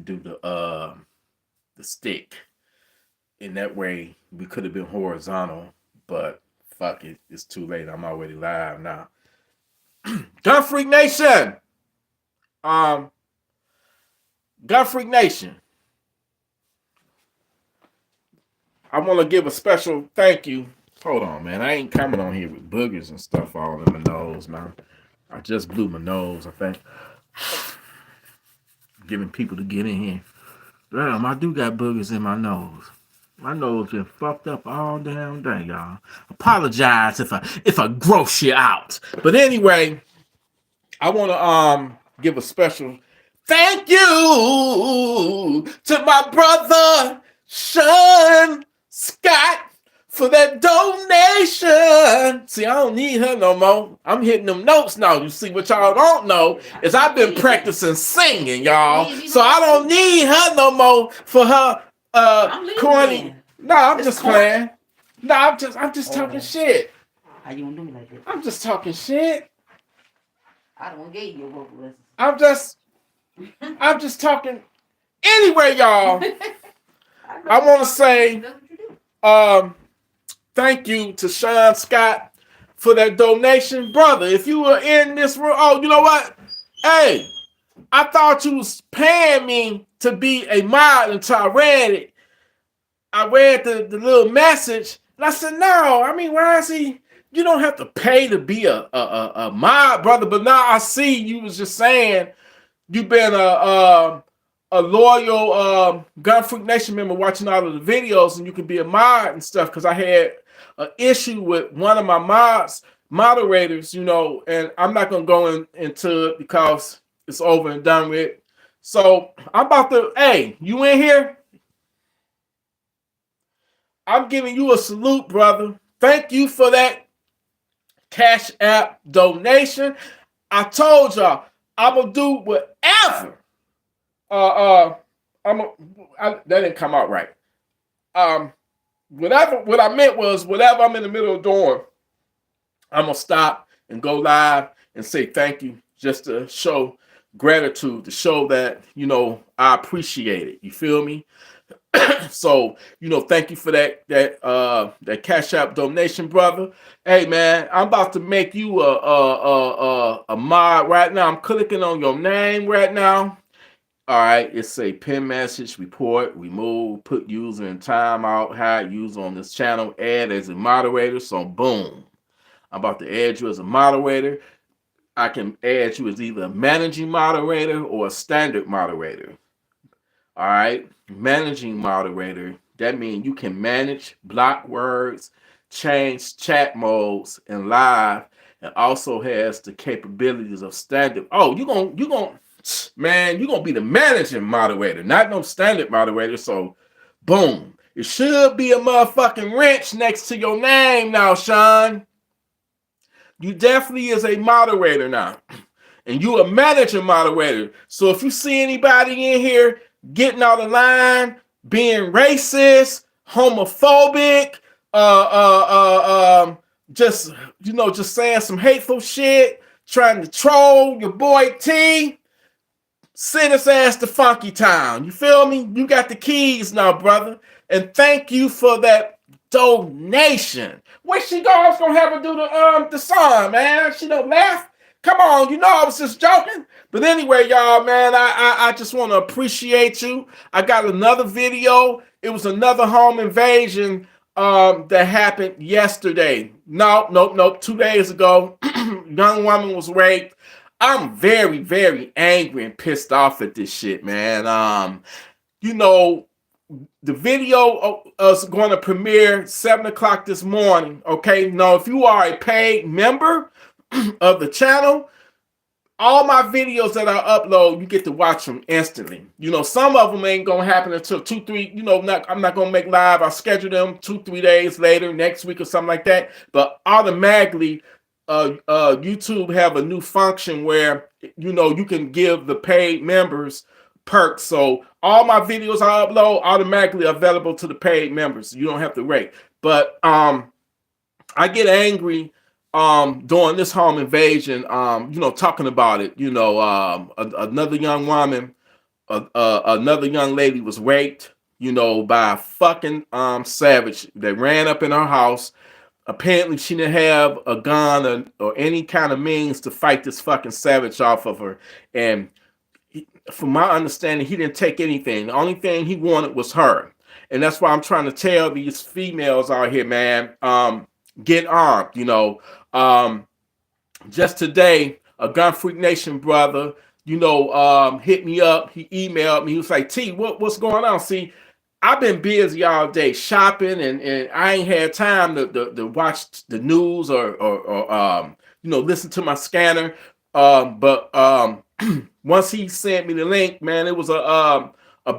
do the stick. In that way, we could have been horizontal, but fuck it, it's too late. I'm already live now. Gun Freak Nation, um, Gun Freak Nation. I want to give a special thank you. Hold on, man. I ain't coming on here with boogers and stuff all in my nose, man. I just blew my nose, I think. Giving people to get in here. Damn, I do got boogers in my nose. My nose been fucked up all damn day, y'all. Apologize if I gross you out. But anyway, I want to give a special thank you to my brother Shawn Scott for that donation. See, I don't need her no more. I'm hitting them notes now. You see, what y'all don't know is I've been practicing singing, y'all. So I don't need her no more for her corny. No, I'm just playing. No, I'm just talking shit. How you gonna do me like that? I'm just talking shit. I don't give you a vocal lessons. I'm just talking. Anyway, y'all, I want to say thank you to Shawn Scott for that donation. Brother, if you were in this room, oh, you know what? Hey, I thought you was paying me to be a mod until I read it. I read the little message, and I said, no, I mean, why is he? You don't have to pay to be a mod, brother. But now I see you was just saying you've been a loyal Gun Freak Nation member watching all of the videos, and you can be a mod and stuff. Because I had an issue with one of my moderators, you know, and I'm not gonna go into it because it's over and done with. So I'm about to. Hey, you in here? I'm giving you a salute, brother. Thank you for that Cash App donation. I told y'all I'm gonna do whatever. That didn't come out right. Whatever. What I meant was whatever I'm in the middle of doing, I'm gonna stop and go live and say thank you, just to show gratitude, to show that I appreciate it. You feel me? So, thank you for that Cash App donation, brother. Hey, man, I'm about to make you a mod right now. I'm clicking on your name right now. All right, it's a pin message, report, remove, put user in timeout, hide user on this channel, add as a moderator. So, boom, I'm about to add you as a moderator. I can add you as either a managing moderator or a standard moderator. All right, managing moderator, that means you can manage block words, change chat modes and live, and also has the capabilities of standard. Oh, you're gonna be the managing moderator, not no standard moderator. So boom, it should be a motherfucking wrench next to your name now, Shawn. You definitely is a moderator now, and you a managing moderator. So if you see anybody in here getting out of line, being racist, homophobic, just saying some hateful shit, trying to troll your boy T, send his ass to Funky Town. You feel me? You got the keys now, brother. And thank you for that donation. Where she go? I was gonna have her do the song, man. She don't laugh. Come on, I was just joking. But anyway, y'all, man, I just want to appreciate you. I got another video. It was another home invasion that happened yesterday. Nope. 2 days ago, young woman was raped. I'm very, very angry and pissed off at this shit, man. The video is going to premiere 7 o'clock this morning. Okay, now if you are a paid member of the channel, all my videos that I upload, you get to watch them instantly. Some of them ain't gonna happen until 2-3. I'm not gonna make live. I'll schedule them 2-3 days later, next week or something like that. But automatically, YouTube have a new function where you can give the paid members perks. So all my videos I upload automatically available to the paid members. You don't have to wait. But I get angry during this home invasion, talking about it. Another young woman Another young lady was raped, by a fucking savage that ran up in her house. Apparently, she didn't have a gun or any kind of means to fight this fucking savage off of her. And from my understanding, he didn't take anything. The only thing he wanted was her. And that's why I'm trying to tell these females out here, man, get armed. Just today, a Gun Freak Nation brother, hit me up. He emailed me. He was like, T, what's going on? See, I've been busy all day shopping, and I ain't had time to watch the news or listen to my scanner. But once he sent me the link, man, it was a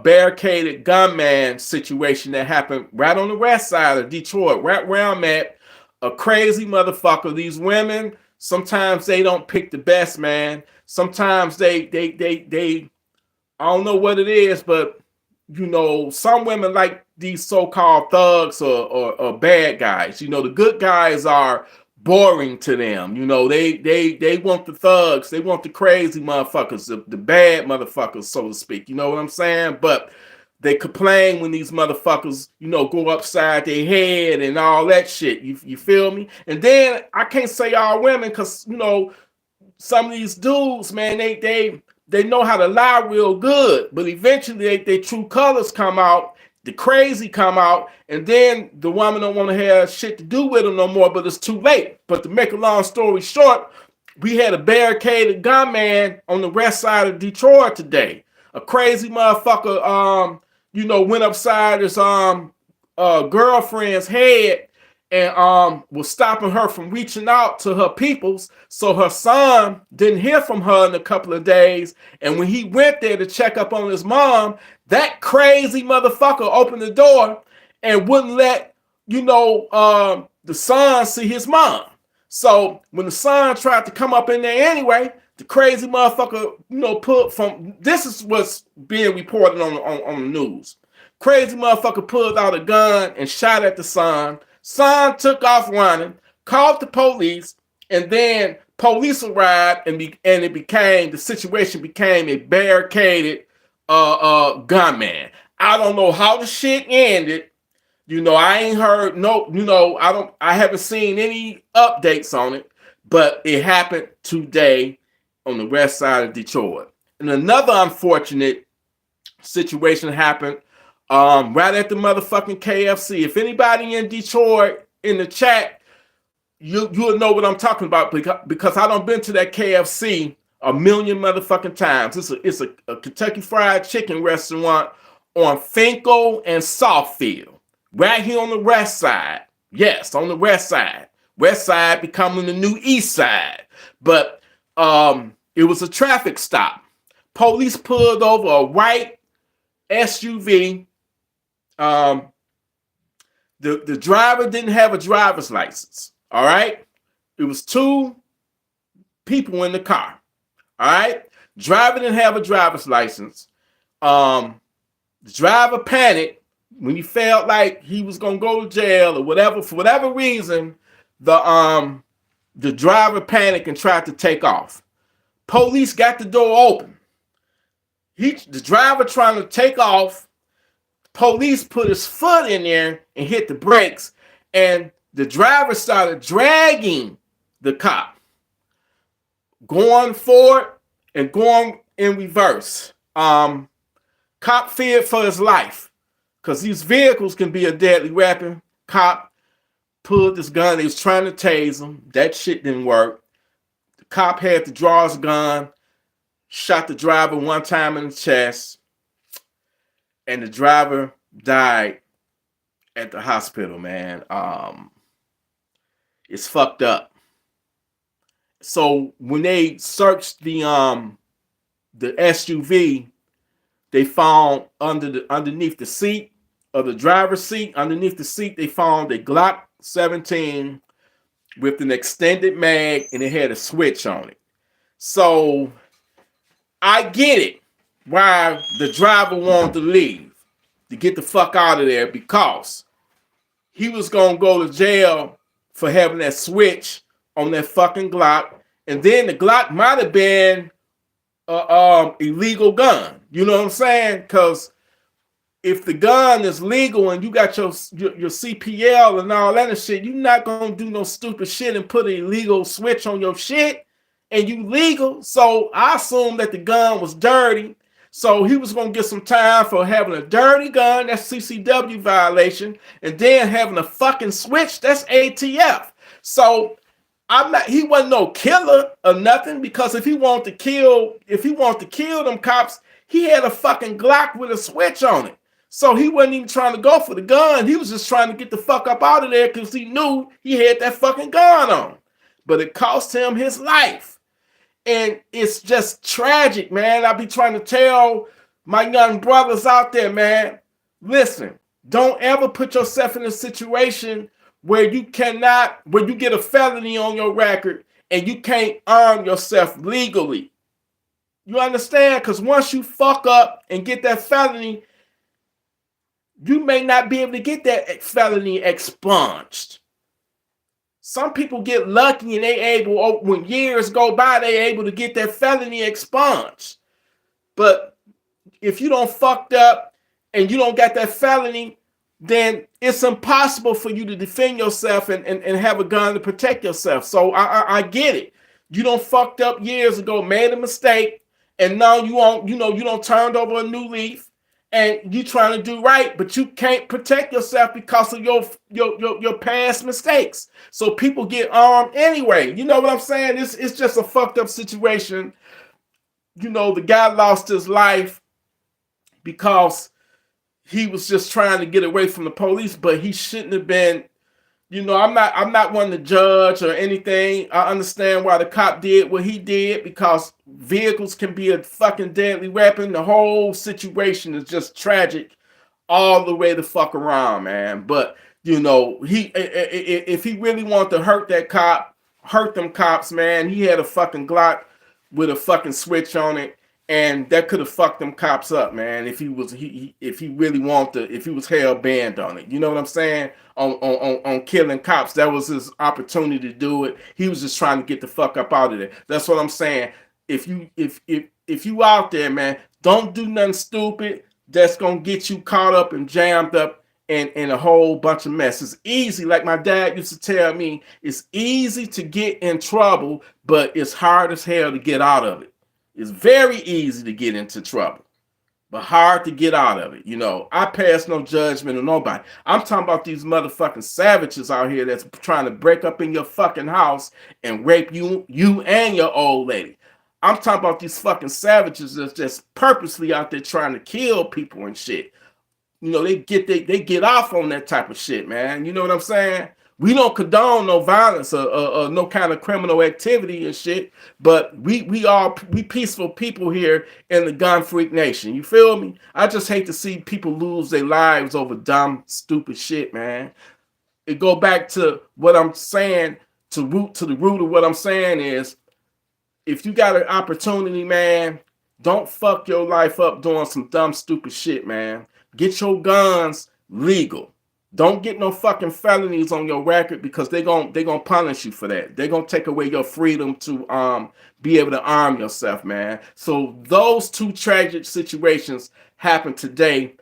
barricaded gunman situation that happened right on the west side of Detroit, right where I'm at. A crazy motherfucker. These women, sometimes they don't pick the best, man. Sometimes they I don't know what it is, but some women like these so-called thugs or bad guys. The good guys are boring to them. They want the thugs, they want the crazy motherfuckers, the bad motherfuckers, so to speak. You know what I'm saying? But they complain when these motherfuckers, go upside their head and all that shit. You feel me? And then I can't say all women, because some of these dudes, man, they know how to lie real good, but eventually their true colors come out, the crazy come out, and then the woman don't want to have shit to do with them no more, but it's too late. But to make a long story short, we had a barricaded gunman on the west side of Detroit today. A crazy motherfucker, went upside his girlfriend's head and was stopping her from reaching out to her peoples. So her son didn't hear from her in a couple of days. And when he went there to check up on his mom, that crazy motherfucker opened the door and wouldn't let, the son see his mom. So when the son tried to come up in there anyway, the crazy motherfucker, put from, this is what's being reported on the news. Crazy motherfucker pulled out a gun and shot at the son. Son took off running, called the police, and then police arrived, and the situation became a barricaded gunman. I don't know how the shit ended. I ain't heard I haven't seen any updates on it, but it happened today on the west side of Detroit. And another unfortunate situation happened right at the motherfucking KFC. If anybody in Detroit in the chat, you'll know what I'm talking about, because I done been to that KFC a million motherfucking times. It's a Kentucky Fried Chicken restaurant on Finkel and Southfield, right here on the west side. Yes, on the west side. West side becoming the new east side. But it was a traffic stop. Police pulled over a white SUV. The driver didn't have a driver's license. All right. It was two people in the car. All right. Driver didn't have a driver's license. The driver panicked when he felt like he was gonna go to jail or whatever. For whatever reason, the driver panicked and tried to take off. Police got the door open. The driver trying to take off. Police put his foot in there and hit the brakes, and the driver started dragging the cop, going forward and going in reverse. Cop feared for his life, because these vehicles can be a deadly weapon. Cop pulled this gun. He was trying to tase him. That shit didn't work. The cop had to draw his gun, shot the driver one time in the chest, and the driver died at the hospital, man. It's fucked up. So when they searched the SUV, they found underneath the seat of the driver's seat, underneath the seat, they found a Glock 17 with an extended mag, and it had a switch on it. So I get it why the driver wanted to leave, to get the fuck out of there, because he was gonna go to jail for having that switch on that fucking Glock. And then the Glock might have been illegal gun. You know what I'm saying? Because if the gun is legal and you got your CPL and all that and shit, you're not gonna do no stupid shit and put an illegal switch on your shit, and you legal. So I assumed that the gun was dirty. So he was gonna get some time for having a dirty gun, that's CCW violation, and then having a fucking switch, that's ATF. So I'm not. He wasn't no killer or nothing, because if he wanted to kill them cops, he had a fucking Glock with a switch on it. So he wasn't even trying to go for the gun. He was just trying to get the fuck up out of there because he knew he had that fucking gun on. But it cost him his life. And it's just tragic, man. I be trying to tell my young brothers out there, man, listen, don't ever put yourself in a situation where you get a felony on your record and you can't arm yourself legally. You understand? Because once you fuck up and get that felony, you may not be able to get that felony expunged. Some people get lucky and when years go by, they able to get that felony expunged. But if you don't fucked up and you don't got that felony, then it's impossible for you to defend yourself and have a gun to protect yourself. So I get it. You don't fucked up years ago, made a mistake, and now you don't turned over a new leaf, and you trying to do right, but you can't protect yourself because of your past mistakes. So people get armed anyway. You know what I'm saying? It's just a fucked up situation. The guy lost his life because he was just trying to get away from the police, but he shouldn't have been. I'm not one to judge or anything. I understand why the cop did what he did, because vehicles can be a fucking deadly weapon. The whole situation is just tragic all the way the fuck around, man. But if he really wanted to hurt them cops, man, he had a fucking Glock with a fucking switch on it. And that could have fucked them cops up, man. If he really wanted to, if he was hell bent on it, you know what I'm saying? On killing cops, that was his opportunity to do it. He was just trying to get the fuck up out of there. That's what I'm saying. If you out there, man, don't do nothing stupid that's gonna get you caught up and jammed up in a whole bunch of mess. It's easy, like my dad used to tell me. It's easy to get in trouble, but it's hard as hell to get out of it. It's very easy to get into trouble, but hard to get out of it. I pass no judgment on nobody. I'm talking about these motherfucking savages out here that's trying to break up in your fucking house and rape you and your old lady. I'm talking about these fucking savages that's just purposely out there trying to kill people and shit. They get off on that type of shit, man. You know what I'm saying? We don't condone no violence or no kind of criminal activity and shit, but we peaceful people here in the gun freak nation. You feel me? I just hate to see people lose their lives over dumb, stupid shit, man. It go back to what I'm saying, to the root of what I'm saying is, if you got an opportunity, man, don't fuck your life up doing some dumb, stupid shit, man. Get your guns legal. Don't get no fucking felonies on your record, because they're gonna punish you for that. They're gonna take away your freedom to be able to arm yourself, man. So those two tragic situations happened today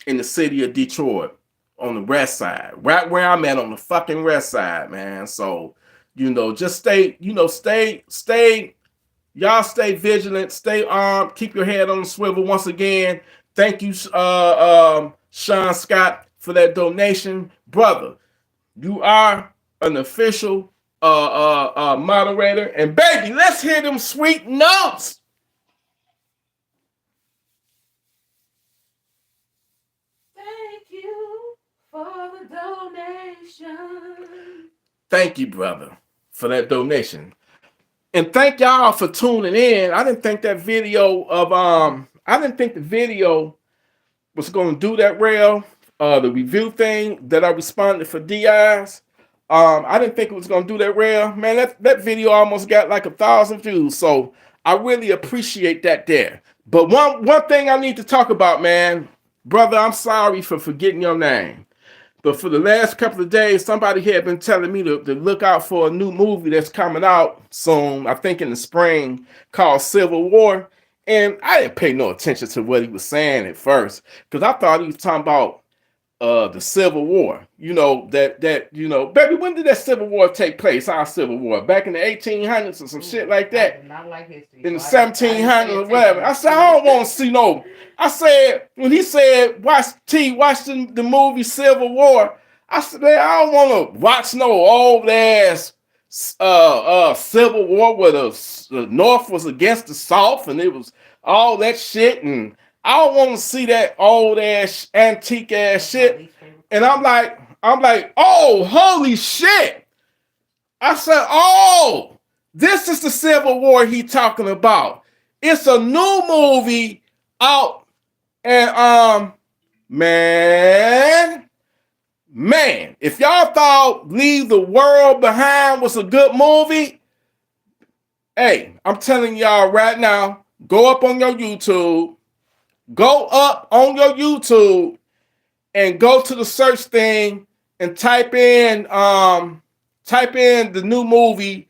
in the city of Detroit on the west side, right where I'm at on the fucking west side, man. So just stay y'all stay vigilant, stay armed, keep your head on the swivel. Once again, thank you, Shawn Scott, for that donation, brother. You are an official moderator, and baby, let's hear them sweet notes. Thank you for the donation. Thank you, brother, for that donation, and thank y'all for tuning in. I didn't think the video was going to do that well. The review thing that I responded for DIs. I didn't think it was going to do that well. Man, that video almost got like 1,000 views. So I really appreciate that there. But one thing I need to talk about, man. Brother, I'm sorry for forgetting your name. But for the last couple of days, somebody had been telling me to look out for a new movie that's coming out soon, I think in the spring, called Civil War. And I didn't pay no attention to what he was saying at first, because I thought he was talking about the Civil War. Baby, when did that Civil War take place? Our Civil War back in the 1800s or some shit like that. I do not like history. In the So 1700s or whatever. I said, I don't want to see no. I said, when he said, watch the movie Civil War, I said, man, I don't want to watch no old ass Civil War where the North was against the South and it was all that shit. And I don't want to see that old ass, antique ass shit. And I'm like, oh, holy shit. I said, oh, this is the Civil War he talking about. It's a new movie out, and man, if y'all thought Leave the World Behind was a good movie, hey, I'm telling y'all right now, go up on your YouTube, and go to the search thing and type in the new movie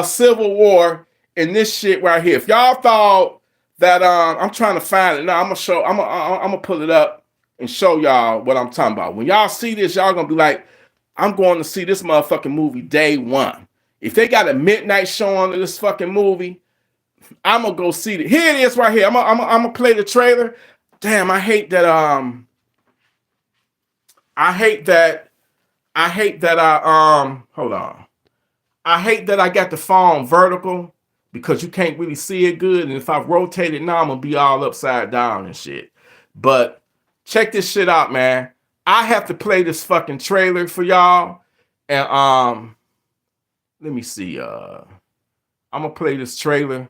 Civil War and this shit right here. If y'all thought that I'm trying to find it now, I'm gonna pull it up and show y'all what I'm talking about. When y'all see this, y'all gonna be like, I'm going to see this motherfucking movie day one. If they got a midnight showing of this fucking movie, I'm gonna go see it. Here it is right here. I'm gonna play the trailer. Damn, I hate that hold on. I hate that I got the phone vertical because you can't really see it good. And if I rotate it now, I'm gonna be all upside down and shit. But check this shit out, man. I have to play this fucking trailer for y'all. And let me see. I'm gonna play this trailer.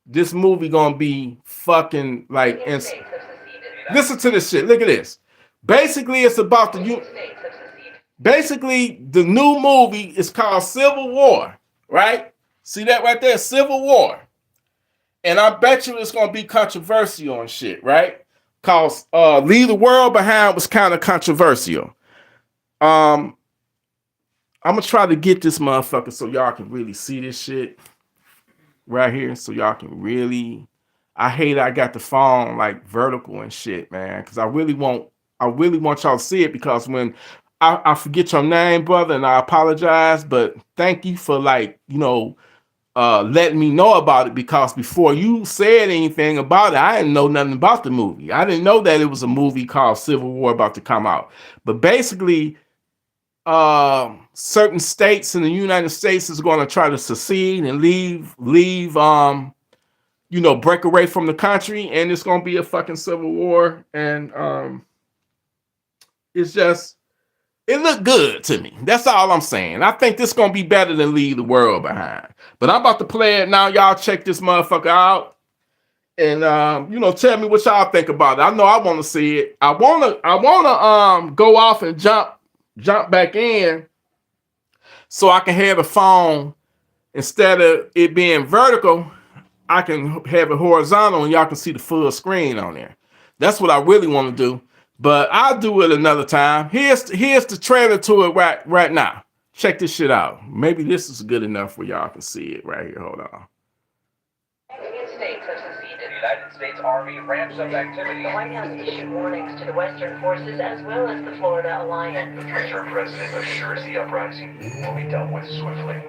This movie gonna be fucking like listen to this shit. Look at this. Basically, it's about the new movie is called Civil War, right? See that right there? Civil War. And I bet you it's going to be controversial and shit, right? Because Leave the World Behind was kind of controversial. I'm going to try to get this motherfucker so y'all can really see this shit right here. So y'all can really... I hate I got the phone like vertical and shit, man. Because I really want y'all to see it, because when I forget your name, brother, and I apologize, but thank you for letting me know about it, because before you said anything about it, I didn't know nothing about the movie. I didn't know that it was a movie called Civil War about to come out. But basically, certain states in the United States is going to try to secede and leave, break away from the country, and it's going to be a fucking civil war. And it looked good to me. That's all I'm saying. I think this is going to be better than Leave the World Behind. But I'm about to play it now. Y'all check this motherfucker out. And, tell me what y'all think about it. I know I want to see it. I want to go off and jump back in so I can have the phone, instead of it being vertical, I can have it horizontal and y'all can see the full screen on there. That's what I really want to do. But I'll do it another time. Here's the trailer to it right now. Check this shit out. Maybe this is good enough where y'all can see it right here. Hold on. States have seceded. The United States Army ramps up activity. The White House issued warnings to the Western forces as well as the Florida Alliance. The interim president assures the uprising will be dealt with swiftly.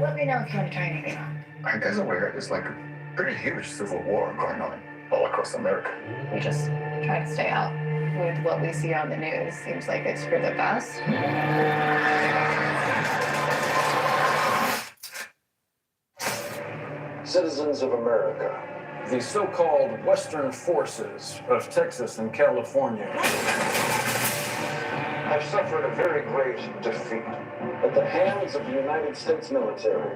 Let me know if you want to try anything on. Are you guys aware there's like a pretty huge civil war going on all across America? We just try to stay out. With what we see on the news, seems like it's for the best. Citizens of America, the so-called Western forces of Texas and California have suffered a very great defeat at the hands of the United States military.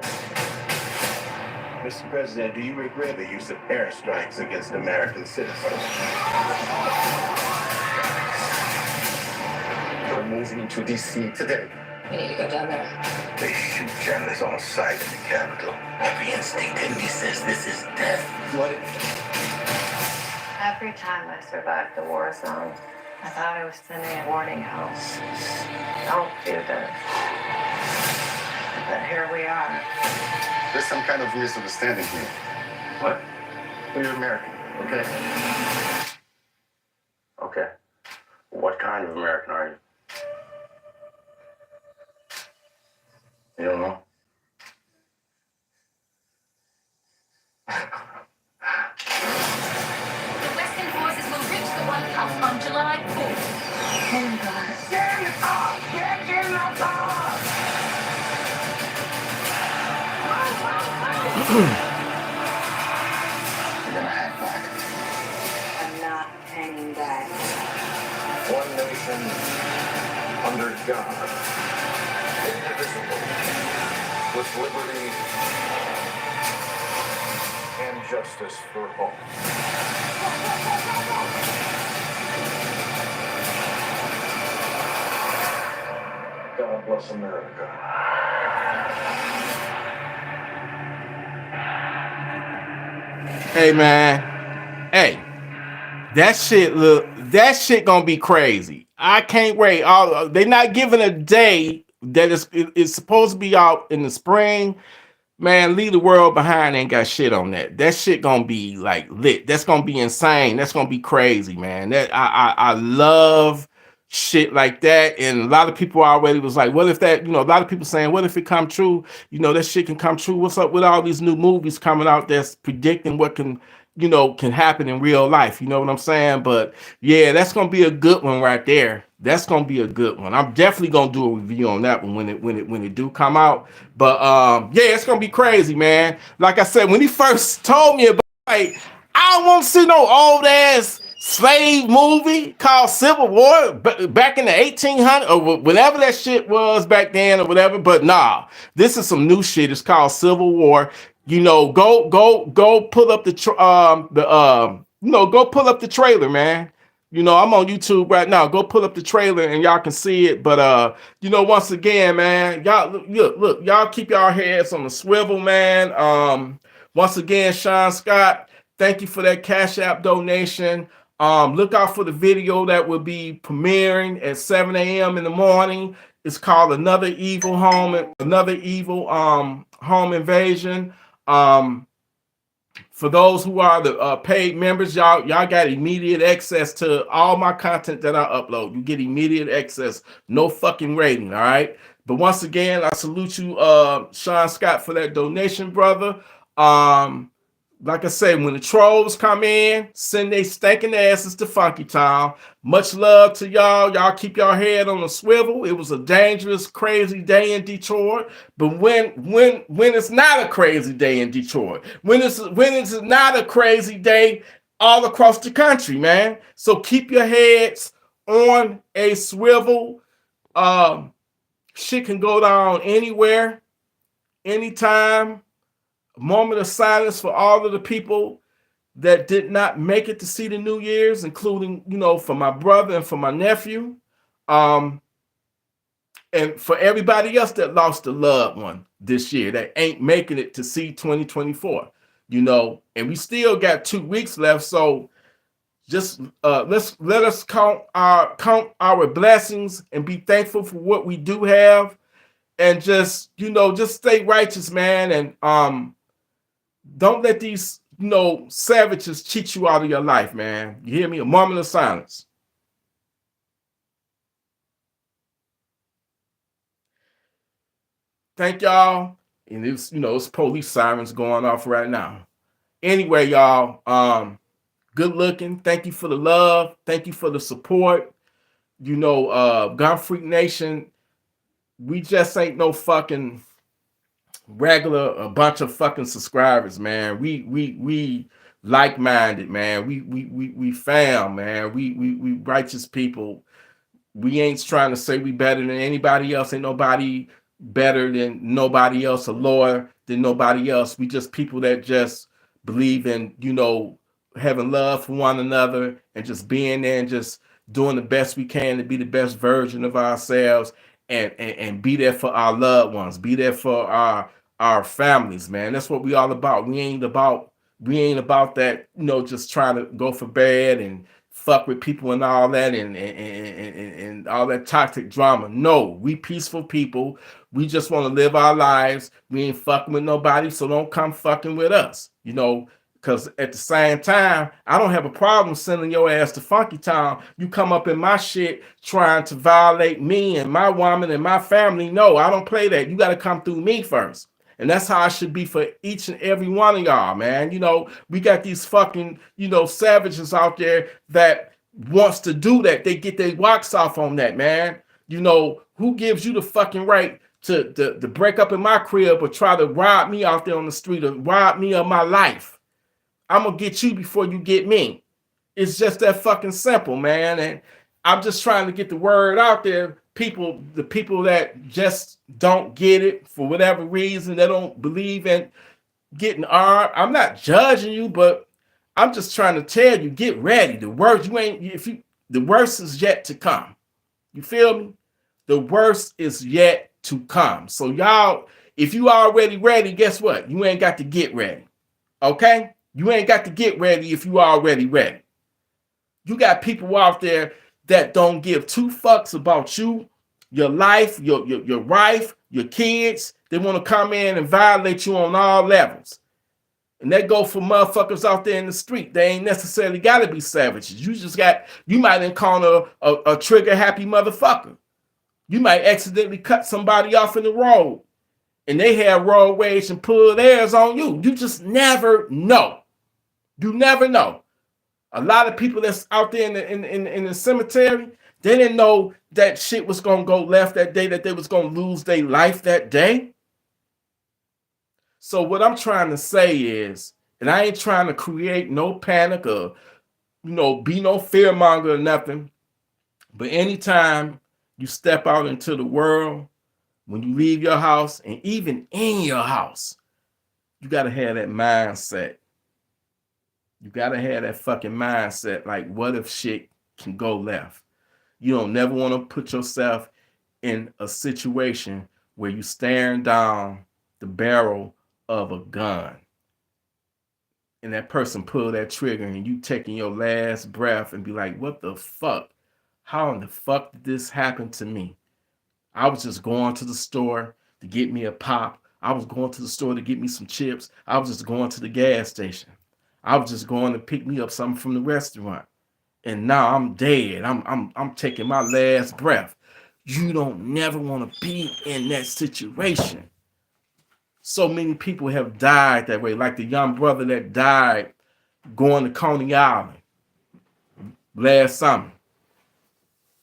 Mr. President, do you regret the use of airstrikes against American citizens? We're moving to D.C. today. We need to go down there. They shoot journalists on sight in the Capitol. Every instinct in me says this is death. What? Every time I survive the war zone, I thought I was sending a warning home. Don't do this. But here we are. There's some kind of misunderstanding here. What? You're American, okay? Okay. What kind of American are you? You don't know? The Western forces will reach the White House on July 4th. Oh, God. Get in the car! Get in the car! You're gonna hang back. I'm not hanging back. One nation under God, indivisible, with liberty and justice for all. God bless America. Hey man, hey, that shit gonna be crazy. I can't wait. They're not giving a day that it's supposed to be out in the spring. Man, Leave the World Behind ain't got shit on that. That shit gonna be like lit. That's gonna be insane. That's gonna be crazy, man. That I love shit like that. And a lot of people already was like, what if that, a lot of people saying, what if it come true? That shit can come true. What's up with all these new movies coming out that's predicting what can happen in real life? You know what I'm saying? But yeah, that's gonna be a good one right there. That's gonna be a good one. I'm definitely gonna do a review on that one when it do come out. But yeah, it's gonna be crazy, man. Like I said, when he first told me about it, I don't want to see no old ass slave movie called Civil War back in the 1800s or whatever that shit was back then or whatever. But nah, this is some new shit. It's called Civil War. Go pull up go pull up the trailer, man. I'm on YouTube right now. Go pull up the trailer and y'all can see it. But once again, man, y'all look, y'all keep y'all heads on the swivel, man. Once again, Shawn Scott, thank you for that Cash App donation. Look out for the video that will be premiering at 7 a.m. in the morning. It's called Another Evil Home Invasion. For those who are the paid members, y'all got immediate access to all my content that I upload. You get immediate access, no fucking rating, all right? But once again, I salute you, Shawn Scott, for that donation, brother. Like I say, when the trolls come in, send they stinking asses to Funky Town. Much love to y'all. Y'all keep your head on the swivel. It was a dangerous, crazy day in Detroit. But when it's not a crazy day in Detroit, when it's not a crazy day all across the country, man. So keep your heads on a swivel. Shit can go down anywhere, anytime. A moment of silence for all of the people that did not make it to see the New Year's, including, for my brother and for my nephew. And for everybody else that lost a loved one this year that ain't making it to see 2024, and we still got 2 weeks left. So just let us count our blessings and be thankful for what we do have, and just stay righteous, man. And don't let these, savages cheat you out of your life, man. You hear me? A moment of silence. Thank y'all. And it's police sirens going off right now. Anyway, y'all, good looking. Thank you for the love. Thank you for the support. Gun Freak Nation, we just ain't no fucking regular a bunch of fucking subscribers, man. We like-minded, man. We fam, man. We righteous people. We ain't trying to say we better than anybody else. Ain't nobody better than nobody else, or lower than nobody else. We just people that just believe in, having love for one another and just being there and just doing the best we can to be the best version of ourselves, and be there for our loved ones, be there for our families, man. That's what we all about. We ain't about that, just trying to go for bad and fuck with people and all that and all that toxic drama. No, we peaceful people. We just want to live our lives. We ain't fucking with nobody, so don't come fucking with us. Because at the same time, I don't have a problem sending your ass to Funky Town. You come up in my shit trying to violate me and my woman and my family. No, I don't play that. You got to come through me first. And that's how it should be for each and every one of y'all, man. We got these fucking, savages out there that wants to do that. They get their rocks off on that, man. Who gives you the fucking right to break up in my crib or try to rob me out there on the street or rob me of my life? I'm going to get you before you get me. It's just that fucking simple, man. And I'm just trying to get the word out there. The people that just don't get it for whatever reason, they don't believe in getting armed. I'm not judging you, but I'm just trying to tell you, get ready. The worst is yet to come. You feel me? The worst is yet to come. So y'all, if you already ready, guess what? You ain't got to get ready. Okay? You ain't got to get ready if you already ready. You got people out there that don't give two fucks about you, your life, your wife, your kids. They want to come in and violate you on all levels. And that go for motherfuckers out there in the street. They ain't necessarily got to be savages. You might encounter a trigger happy motherfucker. You might accidentally cut somebody off in the road and they have road rage and pull theirs on you. You just never know. You never know. A lot of people that's out there in the cemetery, they didn't know that shit was going to go left that day, that they was going to lose their life that day. So what I'm trying to say is, and I ain't trying to create no panic or, be no fearmonger or nothing, but anytime you step out into the world, when you leave your house and even in your house, you got to have that mindset. You got to have that fucking mindset. Like, what if shit can go left? You don't never want to put yourself in a situation where you staring down the barrel of a gun and that person pull that trigger and you taking your last breath and be like, what the fuck? How in the fuck did this happen to me? I was just going to the store to get me a pop. I was going to the store to get me some chips. I was just going to the gas station. I was just going to pick me up something from the restaurant. And now I'm dead. I'm taking my last breath. You don't never want to be in that situation. So many people have died that way. Like the young brother that died going to Coney Island last summer.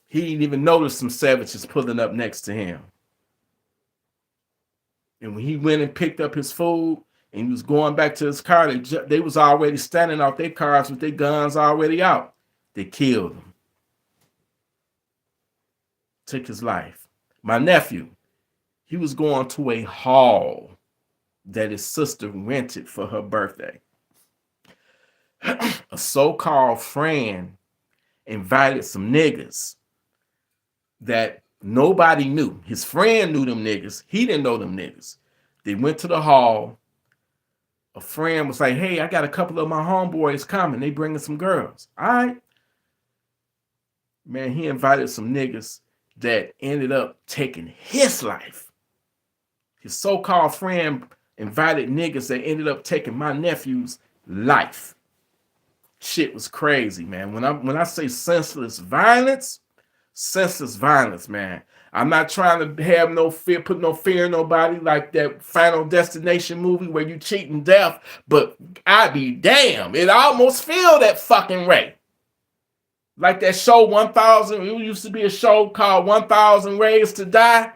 He didn't even notice some savages pulling up next to him. And when he went and picked up his food and he was going back to his car, they was already standing out their cars with their guns already out. They killed him. Took his life. My nephew, he was going to a hall that his sister rented for her birthday. A so-called friend invited some niggas that nobody knew. His friend knew them niggas. He didn't know them niggas. They went to the hall. A friend was like, hey, I got a couple of my homeboys coming. They bringing some girls. All right. Man, he invited some niggas that ended up taking his life. His so-called friend invited niggas that ended up taking my nephew's life. Shit was crazy, man. When I say senseless violence, man. I'm not trying to have no fear, put no fear in nobody like that Final Destination movie where you cheating death, but I be damn, it almost feel that fucking way. Like that show 1000, it used to be a show called 1000 Ways to Die.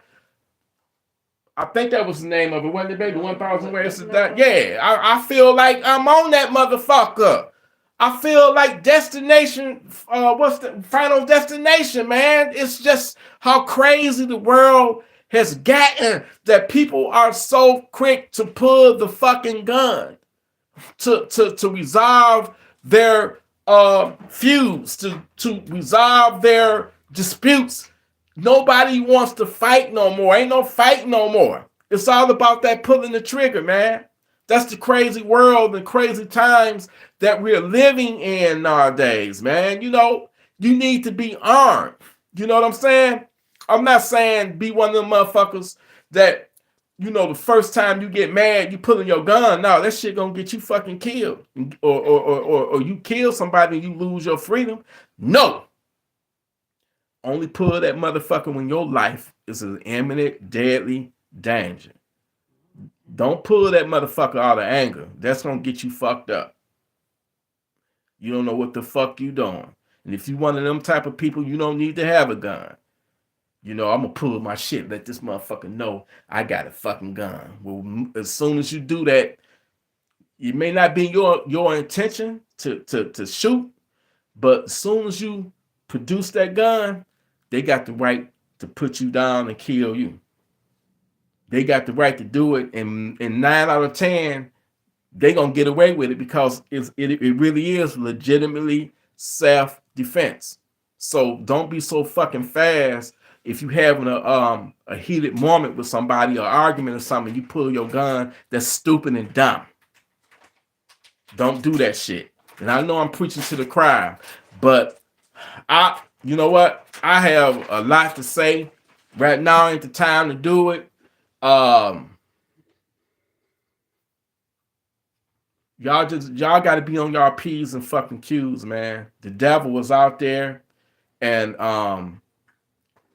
I think that was the name of it, wasn't it, baby? 1000 Ways to Die. Yeah, I feel like I'm on that motherfucker. I feel like Destination, what's the Final Destination, man? It's just how crazy the world has gotten that people are so quick to pull the fucking gun to resolve their feuds, to resolve their disputes. Nobody wants to fight no more. Ain't no fight no more. It's all about that pulling the trigger, man. That's the crazy world and crazy times that we're living in nowadays, man. You know, you need to be armed. You know what I'm saying? I'm not saying be one of them motherfuckers that, you know, the first time you get mad, you pulling your gun. No, that shit gonna get you fucking killed. Or you kill somebody and you lose your freedom. No. Only pull that motherfucker when your life is an imminent, deadly danger. Don't pull that motherfucker out of anger. That's gonna get you fucked up. You don't know what the fuck you doing. And if you one of them type of people, you don't need to have a gun. You know, I'm gonna pull my shit, let this motherfucker know I got a fucking gun. Well, as soon as you do that, it may not be your intention to shoot, but as soon as you produce that gun, they got the right to put you down and kill you. They got the right to do it, and 9 out of 10, they gonna get away with it because it really is legitimately self-defense. So don't be so fucking fast if you having a heated moment with somebody or argument or something, you pull your gun. That's stupid and dumb. Don't do that shit. And I know I'm preaching to the crowd, but you know what? I have a lot to say. Right now ain't the time to do it. Y'all got to be on y'all P's and fucking Q's, man. The devil was out there, and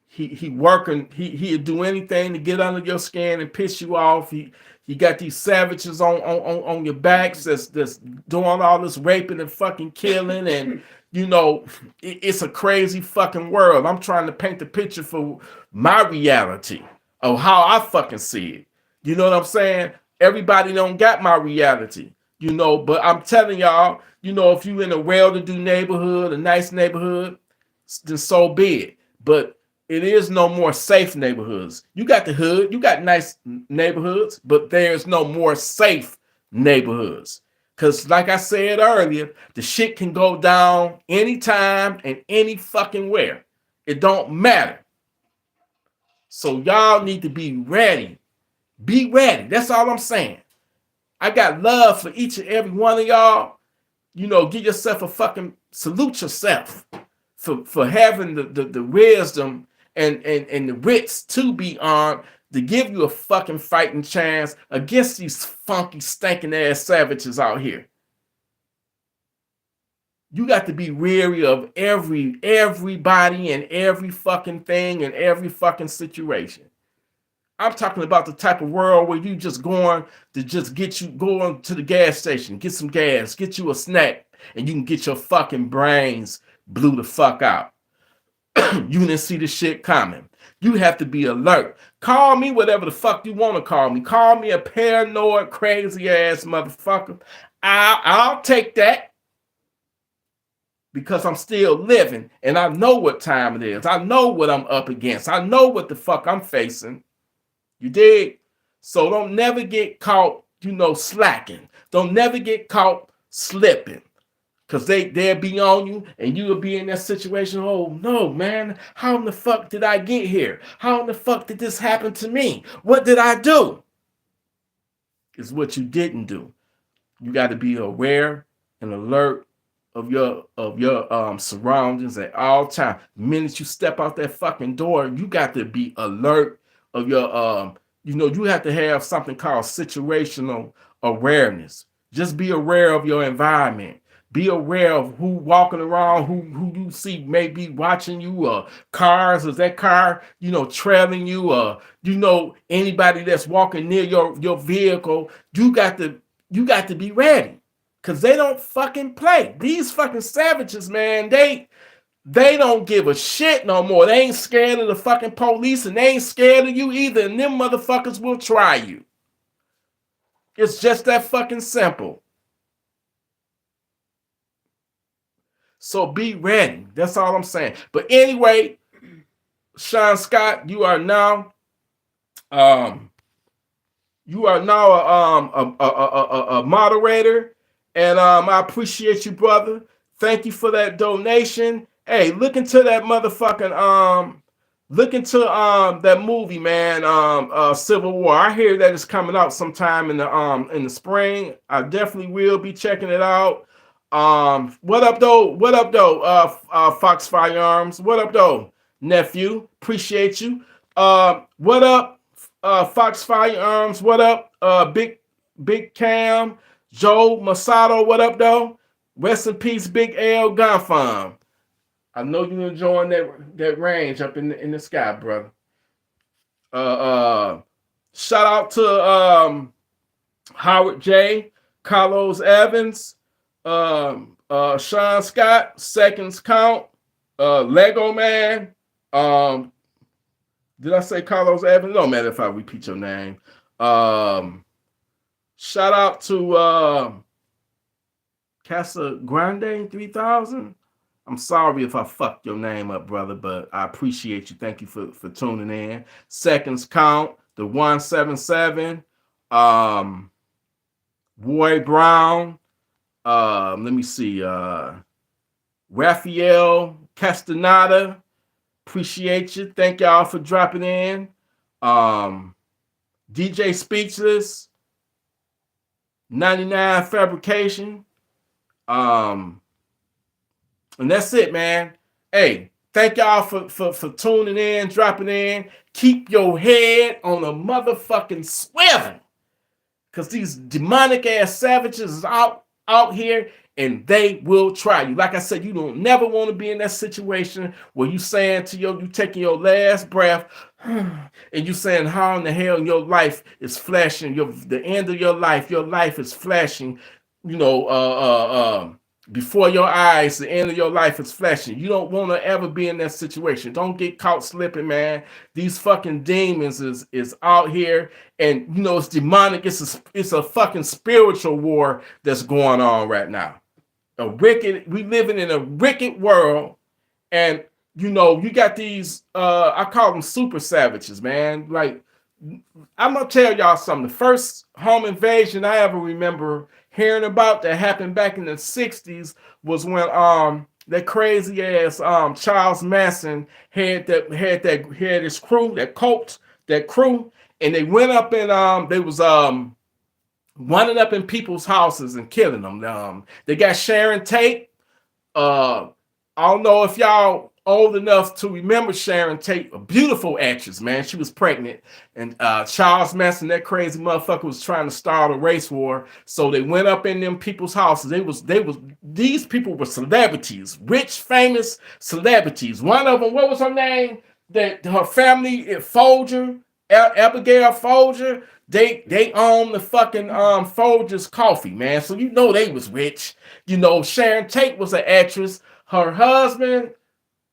he working. He'd do anything to get under your skin and piss you off. He got these savages on your backs that's doing all this raping and fucking killing, and you know it's a crazy fucking world. I'm trying to paint the picture for my reality of how I fucking see it. You know what I'm saying? Everybody don't got my reality. You know, but I'm telling y'all, you know, if you in a well-to-do neighborhood, a nice neighborhood, then so be it. But it is no more safe neighborhoods. You got the hood, you got nice neighborhoods, but there's no more safe neighborhoods. Because like I said earlier, the shit can go down anytime and any fucking where. It don't matter. So y'all need to be ready. Be ready. That's all I'm saying. I got love for each and every one of y'all. You know, give yourself a fucking salute yourself for having the wisdom and the wits to be armed to give you a fucking fighting chance against these funky, stinking ass savages out here. You got to be wary of everybody and every fucking thing and every fucking situation. I'm talking about the type of world where you just going to just going to the gas station, get some gas, get you a snack, and you can get your fucking brains blew the fuck out. You didn't see the shit coming. You have to be alert. Call me whatever the fuck you want to call me. Call me a paranoid, crazy ass motherfucker. I'll take that because I'm still living and I know what time it is. I know what I'm up against. I know what the fuck I'm facing. You dig? So don't never get caught, you know, slacking. Don't never get caught slipping. Because they'll be on you and you'll be in that situation. Oh, no, man. How in the fuck did I get here? How in the fuck did this happen to me? What did I do? It's what you didn't do. You got to be aware and alert of your surroundings at all times. The minute you step out that fucking door, you got to be alert of your you know, you have to have something called situational awareness. Just be aware of your environment. Be aware of who walking around, who you see may be watching you, cars, is that car, you know, trailing you, you know, anybody that's walking near your vehicle. You got to be ready. Cause they don't fucking play. These fucking savages, man, they don't give a shit no more. They ain't scared of the fucking police and they ain't scared of you either. And them motherfuckers will try you. It's just that fucking simple. So be ready. That's all I'm saying. But anyway, Shawn Scott, you are now a moderator, and I appreciate you, brother. Thank you for that donation. Hey, look into that motherfucking look into that movie, man. Civil War. I hear that it's coming out sometime in the spring. I definitely will be checking it out. What up though? What up though? Fox Firearms. What up though, nephew? Appreciate you. What up? Fox Firearms. What up? Big Cam. Joe Masato. What up though? Rest in peace, Big L Gunfarm. I know you enjoying that range up in the sky, brother. Shout out to Howard J, Carlos Evans, Shawn Scott, Seconds Count, Lego Man. Did I say Carlos Evans? No matter if I repeat your name. Shout out to Casa Grande 3000. I'm sorry if I fucked your name up, brother, but I appreciate you. Thank you for tuning in. Seconds Count, the 177, Roy Brown, let me see, Raphael Castaneda, appreciate you. Thank y'all for dropping in. DJ Speechless, 99 Fabrication, and that's it, man. Hey, thank y'all for tuning in, dropping in. Keep your head on a motherfucking swivel. Because these demonic ass savages is out here and they will try you. Like I said, you don't never want to be in that situation where you saying to you taking your last breath and you saying how in the hell your life is flashing, the end of your life is flashing, before your eyes, the end of your life is flashing. You don't want to ever be in that situation. Don't get caught slipping, man. These fucking demons is out here, and it's demonic. It's a fucking spiritual war that's going on right now. We living in a wicked world, and you got these I call them super savages, man. Like, I'm gonna tell y'all something. The first home invasion I ever remember hearing about that happened back in the 60s was when that crazy ass Charles Manson had his crew, that crew, and they went up and they was running up in people's houses and killing them. They got Sharon Tate. I don't know if y'all old enough to remember Sharon Tate, a beautiful actress, man. She was pregnant, and Charles Manson, that crazy motherfucker, was trying to start a race war. So they went up in them people's houses. These people were celebrities, rich, famous celebrities. One of them, what was her name? That her family, Folger, Abigail Folger. They own the fucking Folgers Coffee, man. So they was rich. Sharon Tate was an actress. Her husband,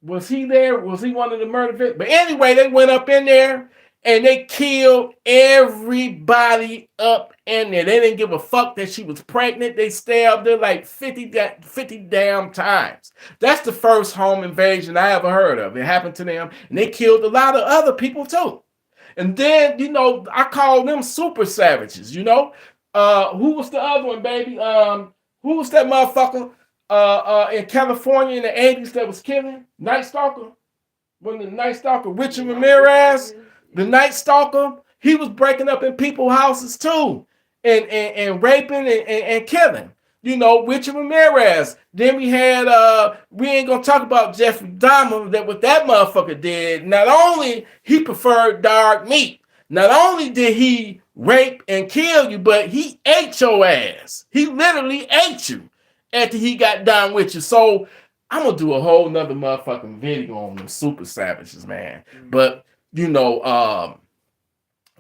was he there? Was he one of the murder victims? But anyway, they went up in there and they killed everybody up in there. They didn't give a fuck that she was pregnant. They stabbed her like 50 damn times. That's the first home invasion I ever heard of. It happened to them, and they killed a lot of other people too. And then, I call them super savages, Who was the other one, baby? Who was that motherfucker in California in the 80s that was killing? Night Stalker? When the Night Stalker, Richard Ramirez, the Night Stalker, he was breaking up in people's houses too, and raping and killing. Richard Ramirez. Then we had we ain't gonna talk about Jeffrey Dahmer, that what that motherfucker did. Not only he preferred dark meat, not only did he rape and kill you, but he ate your ass. He literally ate you after he got done with you. So I'm gonna do a whole nother motherfucking video on them super savages, man. But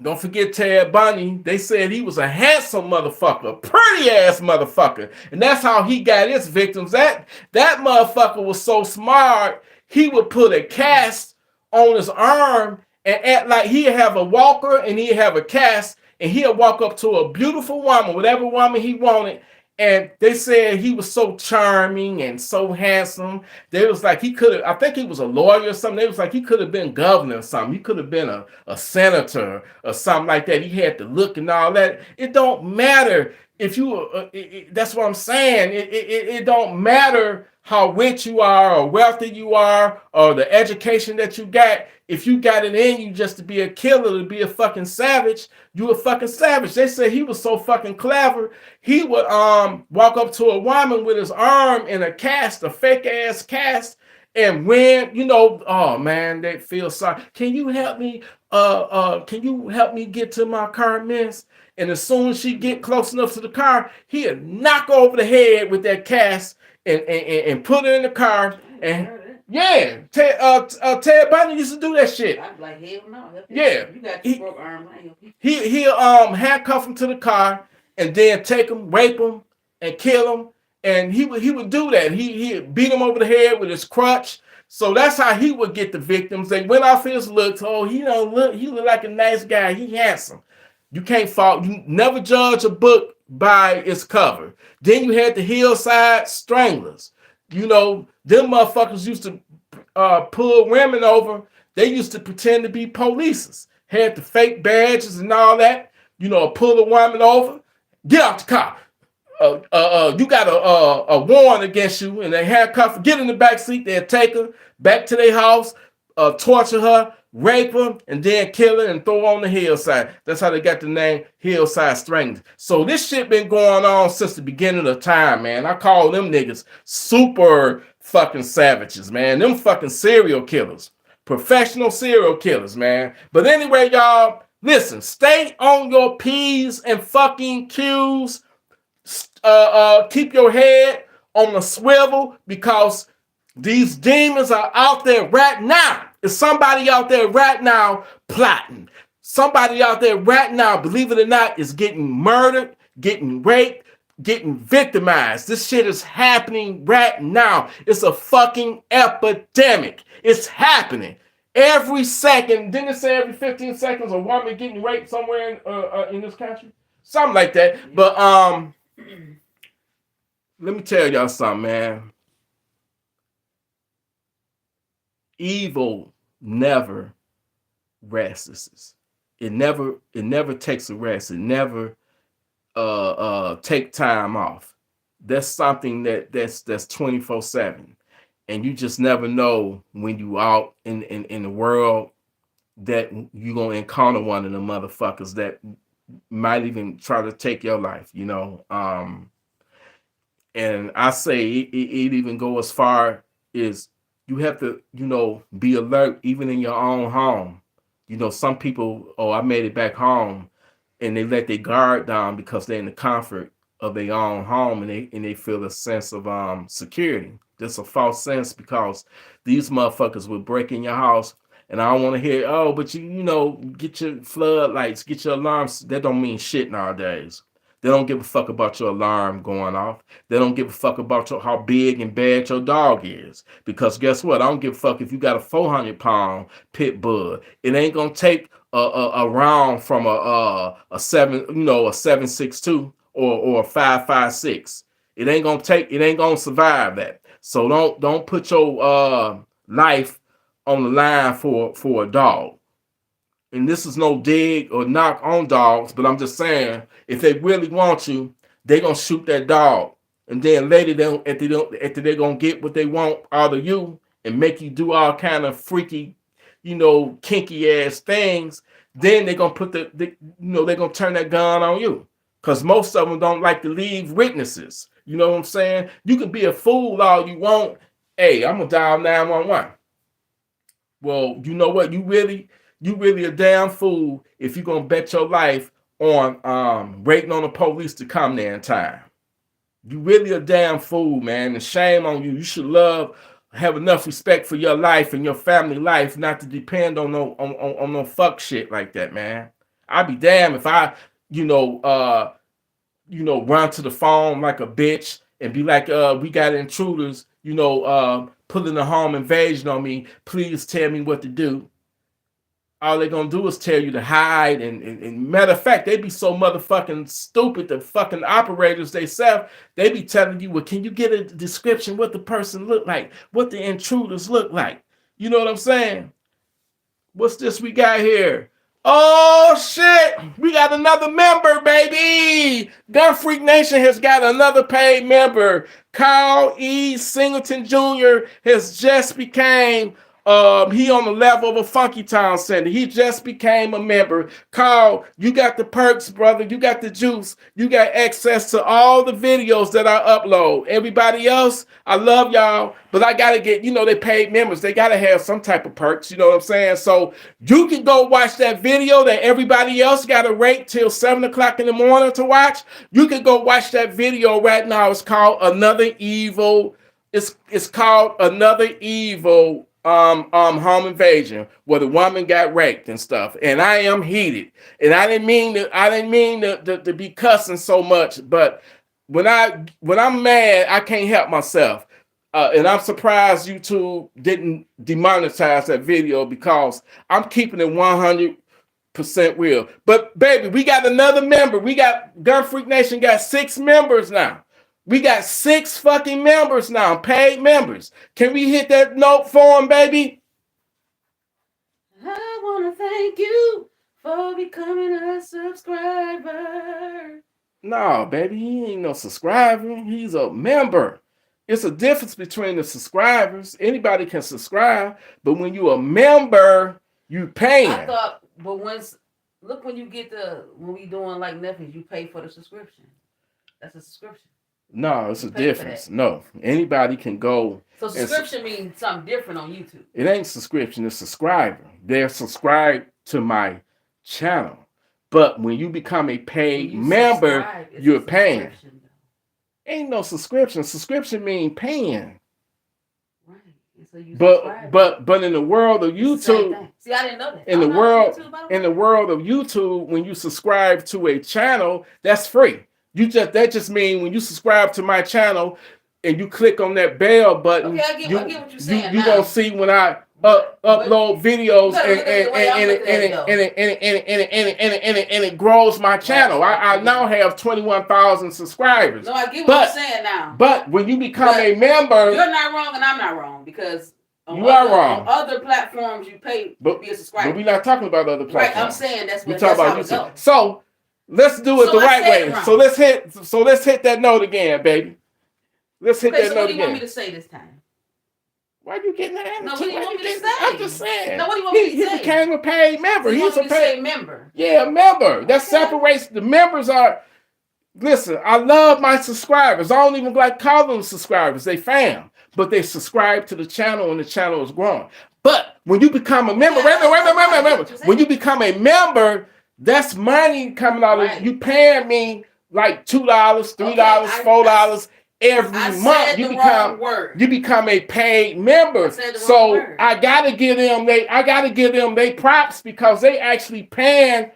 don't forget Ted Bundy. They said he was a handsome motherfucker, pretty ass motherfucker, and that's how he got his victims. That motherfucker was so smart. He would put a cast on his arm and act like he'd have a walker and he'd have a cast, and he'd walk up to a beautiful woman, whatever woman he wanted. And they said he was so charming and so handsome. They was like he could have, I think he was a lawyer or something. They was like he could have been governor or something. He could have been a senator or something like that. He had the look and all that. It don't matter if you, that's what I'm saying. It don't matter how rich you are or wealthy you are or the education that you got. If you got it in you just to be a killer, to be a fucking savage, you a fucking savage. They say he was so fucking clever. He would walk up to a woman with his arm in a cast, a fake ass cast, and when, oh man, they feel sorry. Can you help me? Can you help me get to my car, miss? And as soon as she get close enough to the car, he'll knock her over the head with that cast and put her in the car. And yeah, Ted Bundy used to do that shit. I'm like, hell no. Yeah. You got two broke arms. He'll handcuff him to the car and then take him, rape him, and kill him. And he would do that. He'd beat him over the head with his crutch. So that's how he would get the victims. They went off his looks. Oh, he look like a nice guy. He handsome. You can't fault. You never judge a book by its cover. Then you had the Hillside Stranglers. Them motherfuckers used to pull women over. They used to pretend to be polices. Had the fake badges and all that. Pull a woman over. Get out the car. You got a warrant against you, and they handcuff her. Get in the back seat. They'll take her back to their house, torture her, rape her, and then kill her and throw her on the hillside. That's how they got the name Hillside Stranglers. So this shit been going on since the beginning of time, man. I call them niggas super fucking savages, man. Them fucking serial killers. Professional serial killers, man. But anyway, y'all, listen, stay on your P's and fucking Q's. Keep your head on the swivel because these demons are out there right now. There's somebody out there right now plotting. Somebody out there right now, believe it or not, is getting murdered, getting raped, getting victimized. This shit is happening right now. It's a fucking epidemic. It's happening. Every second, didn't it say every 15 seconds a woman getting raped somewhere in this country? Something like that. But let me tell y'all something, man. Evil never rests. It never takes a rest. It never take time off. That's something that's 24/7. And you just never know when you out in the world that you're gonna encounter one of the motherfuckers that might even try to take your life, and I say it even go as far as you have to, be alert even in your own home. Some people, I made it back home, and they let their guard down because they're in the comfort of their own home, and they feel a sense of security. That's a false sense because these motherfuckers will break in your house, and I don't want to hear, but get your floodlights, get your alarms. That don't mean shit nowadays. They don't give a fuck about your alarm going off. They don't give a fuck about how big and bad your dog is. Because guess what? I don't give a fuck if you got a 400-pound pit bull. It ain't gonna take a round from a 7.62 or a 5.56. It ain't gonna survive that. So don't put your life on the line for a dog. And this is no dig or knock on dogs, but I'm just saying, if they really want you, they're going to shoot that dog. And then later, after they're going to get what they want out of you and make you do all kind of freaky, kinky ass things, then they're going to put they're going to turn that gun on you. Because most of them don't like to leave witnesses. You know what I'm saying? You can be a fool all you want. Hey, I'm going to dial 911. Well, you know what? You really a damn fool if you're gonna bet your life on waiting on the police to come there in time. You really a damn fool, man, and shame on you. You should have enough respect for your life and your family life not to depend on no fuck shit like that, man. I'd be damned if I, run to the phone like a bitch and be like, we got intruders, pulling a home invasion on me. Please tell me what to do. All they're gonna do is tell you to hide, and matter of fact, they be so motherfucking stupid. The fucking operators themselves, they be telling you, well, can you get a description what the person look like, what the intruders look like? You know what I'm saying? What's this we got here? Oh shit! We got another member, baby. Gun Freak Nation has got another paid member. Kyle E. Singleton Jr. has just became he on the level of a Funky Town Center. He just became a member. Kyle, you got the perks, brother. You got the juice. You got access to all the videos that I upload. Everybody else, I love y'all, but I gotta get, they paid members. They gotta have some type of perks, you know what I'm saying? So you can go watch that video that everybody else gotta wait till 7 o'clock in the morning to watch. You can go watch that video right now. It's called Another Evil. It's called Another Evil home invasion where the woman got raped and stuff. And I am heated. And I didn't mean to be cussing so much, but when I'm mad, I can't help myself. And I'm surprised YouTube didn't demonetize that video because I'm keeping it 100% real. But baby, we got another member. We got Gun Freak Nation got 6 members now. We got 6 fucking members now, paid members. Can we hit that note for them, baby? I want to thank you for becoming a subscriber. No, baby, he ain't no subscriber. He's a member. It's a difference between the subscribers. Anybody can subscribe, but when you a member, you paying. I thought, but when you get when we doing like Netflix, you pay for the subscription. That's a subscription. No, it's a difference. No, anybody can go. So subscription means something different on YouTube. It ain't subscription, it's subscriber. They're subscribed to my channel. But when you become a paid member, you're paying. Ain't no subscription. Subscription means paying. Right. So you but in the world of YouTube, see, I didn't know that. In the world of YouTube, when you subscribe to a channel, that's free. That just means when you subscribe to my channel and you click on that bell button, I get what you're saying. You gonna see when I upload videos and it grows my channel. I now have 21,000 subscribers. No, I get what you're saying now. But when you become a member, you're not wrong and I'm not wrong because you are wrong. On other platforms you pay to be a subscriber. But we're not talking about other platforms. Right, I'm saying that's what we're talking about YouTube. So let's do it the right way. So let's hit that note again, baby. Let's hit that note again. What do you want me to say this time? Why are you getting that? No, what do you want me to say? I'm just saying. No, what do you want me to say? He became a paid member. He's a paid member. Yeah, a member. That separates the members are. Listen, I love my subscribers. I don't even like calling them subscribers. They fam, but they subscribe to the channel and the channel is growing. But when you become a member, when you become a member, that's money coming out of you paying me like $2, $3, $4 every month. You become a paid member. So I gotta give them they props because they actually paying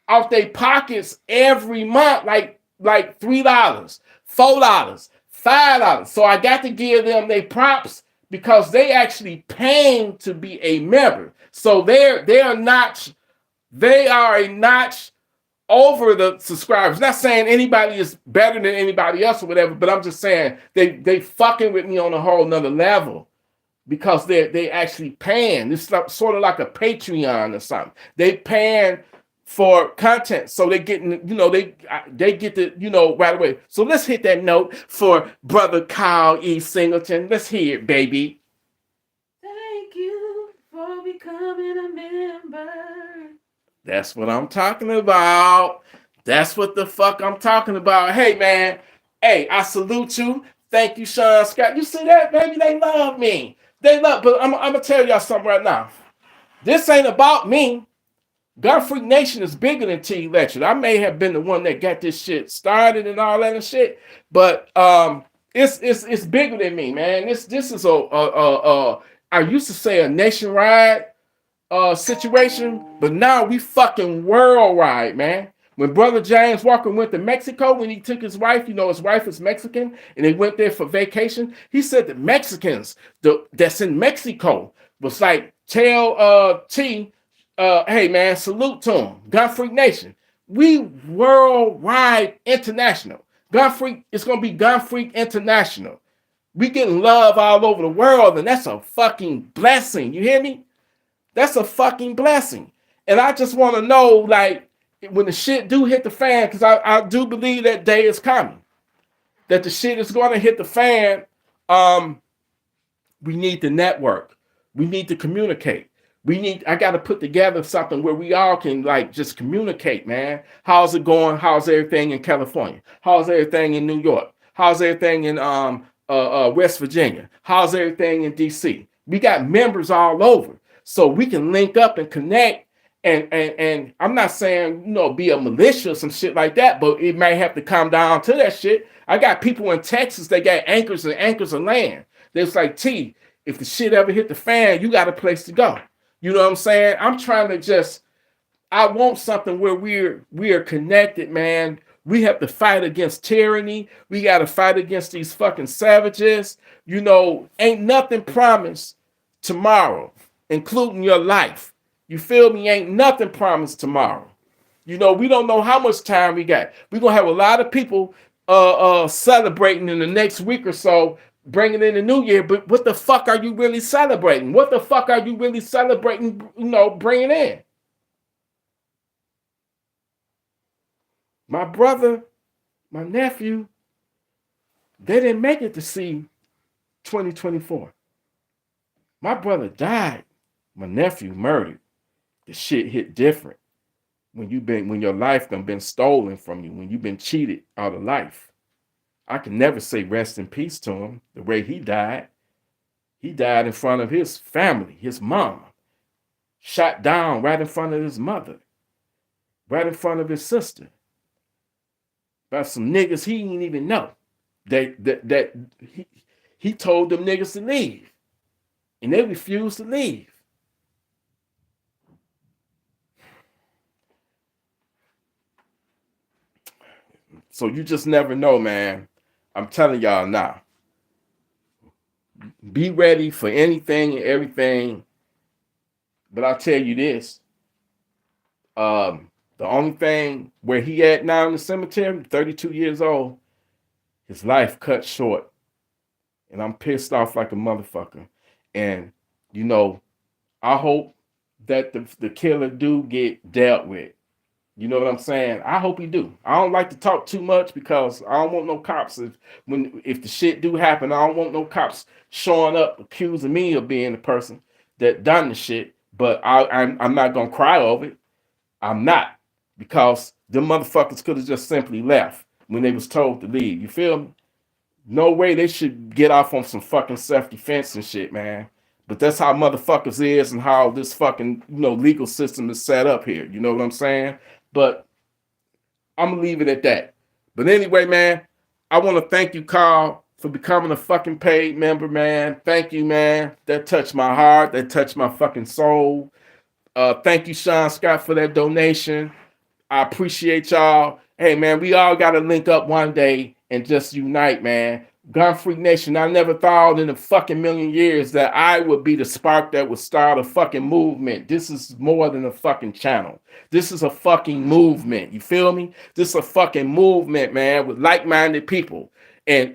off their pockets every month, like $3, $4, $5. So I got to give them their props because they actually paying to be a member. So they are a notch over the subscribers. Not saying anybody is better than anybody else or whatever, but I'm just saying they fucking with me on a whole nother level because they actually paying. It's sort of like a Patreon or something. They paying for content, so they getting they get the right away. So let's hit that note for brother Kyle E. Singleton. Let's hear it, baby. Thank you for becoming a member. That's what I'm talking about. That's what the fuck I'm talking about. Hey, man. Hey, I salute you. Thank you, Shawn Scott. You see that, baby? They love me. But I'm going to tell y'all something right now. This ain't about me. Gun Freak Nation is bigger than T Lecture. I may have been the one that got this shit started and all that and shit, but it's bigger than me, man. This is I used to say a nationwide situation, but now we fucking worldwide, man. When Brother James Walker went to Mexico, when he took his wife, his wife is Mexican, and they went there for vacation, he said the Mexicans that's in Mexico was like, tell T, hey man, salute to him. Gun Freak Nation. We worldwide international. Gun Freak, it's gonna be Gun Freak International. We getting love all over the world, and that's a fucking blessing. You hear me? That's a fucking blessing. And I just want to know, like, when the shit do hit the fan, because I do believe that day is coming, that the shit is going to hit the fan. We need to network. We need to communicate. I got to put together something where we all can like just communicate, man. How's it going? How's everything in California? How's everything in New York? How's everything in West Virginia? How's everything in DC? We got members all over, so we can link up and connect. And I'm not saying, you know, be a militia or some shit like that, but it may have to come down to that shit. I got people in Texas that got anchors and anchors of land. It's like, T, if the shit ever hit the fan, you got a place to go. You know what I'm saying? I'm trying to just, I want something where we're connected, man. We have to fight against tyranny. We got to fight against these fucking savages. You know, ain't nothing promised tomorrow, including your life. You feel me? Ain't nothing promised tomorrow. You know, we don't know how much time we got. We're going to have a lot of people celebrating in the next week or so, bringing in the new year, but what the fuck are you really celebrating? What the fuck are you really celebrating, you know, bringing in? My brother, my nephew, they didn't make it to see 2024. My brother died. My nephew murdered. The shit hit different when your life done been stolen from you, when you've been cheated out of life. I can never say rest in peace to him the way he died. He died in front of his family, his mom, shot down right in front of his mother, right in front of his sister, by some niggas he didn't even know. He told them niggas to leave, and they refused to leave. So you just never know, man. I'm telling y'all now. Be ready for anything and everything. But I'll tell you this. The only thing where he at now in the cemetery, 32 years old, his life cut short. And I'm pissed off like a motherfucker. And, you know, I hope that the killer do get dealt with. You know what I'm saying? I hope he do. I don't like to talk too much because I don't want no cops. If the shit do happen, I don't want no cops showing up accusing me of being the person that done the shit. But I'm not gonna cry over it. I'm not, because them motherfuckers could have just simply left when they was told to leave. You feel me? No way they should get off on some fucking self-defense and shit, man. But that's how motherfuckers is and how this fucking, you know, legal system is set up here. You know what I'm saying? But I'm gonna leave it at that. But anyway, man, I want to thank you, Carl, for becoming a fucking paid member, man. Thank you, man. That touched my heart. That touched my fucking soul. Thank you, Shawn Scott, for that donation. I appreciate y'all. Hey, man, we all got to link up one day and just unite, man. Gun Free Nation, I never thought in a fucking million years that I would be the spark that would start a fucking movement. This is more than a fucking channel. This is a fucking movement. You feel me? This is a fucking movement, man, with like-minded people. And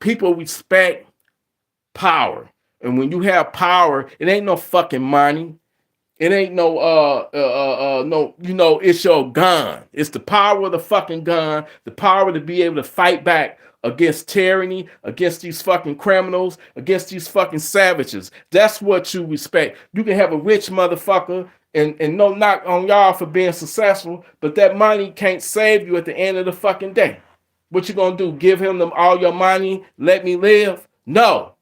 people respect power. And when you have power, it ain't no fucking money. It ain't no, you know, it's your gun. It's the power of the fucking gun, the power to be able to fight back against tyranny, against these fucking criminals, against these fucking savages. That's what you respect. You can have a rich motherfucker and no knock on y'all for being successful, but that money can't save you at the end of the fucking day. What you gonna do? Give him all your money, let me live? No.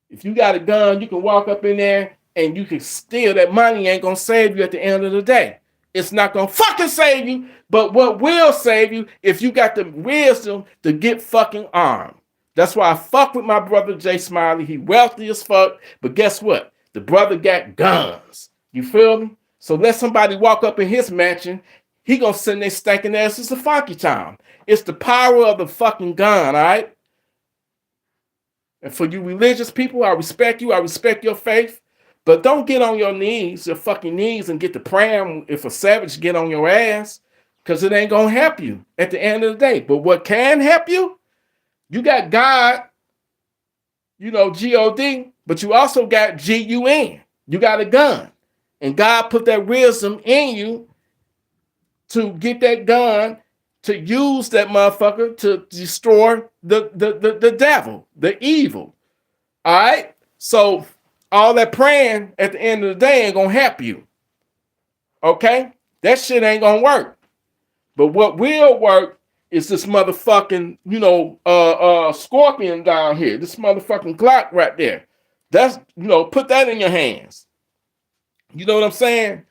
If you got a gun, you can walk up in there and you can steal. That money ain't gonna save you at the end of the day. It's not gonna fucking save you. But what will save you if you got the wisdom to get fucking armed. That's why I fuck with my brother Jay Smiley. He wealthy as fuck, but guess what? The brother got guns. You feel me? So let somebody walk up in his mansion. He gonna send their stinking asses to funky town. It's the power of the fucking gun, all right? And for you religious people, I respect you. I respect your faith. But don't get on your knees, your fucking knees, and get to praying if a savage get on your ass, because it ain't going to help you at the end of the day. But what can help you, you got God, you know, G-O-D, but you also got G-U-N. You got a gun. And God put that wisdom in you to get that gun, to use that motherfucker to destroy the devil, the evil. All right? So all that praying at the end of the day ain't gonna help you. Okay? That shit ain't gonna work. But what will work is this motherfucking, scorpion down here. This motherfucking Glock right there. That's, put that in your hands. You know what I'm saying?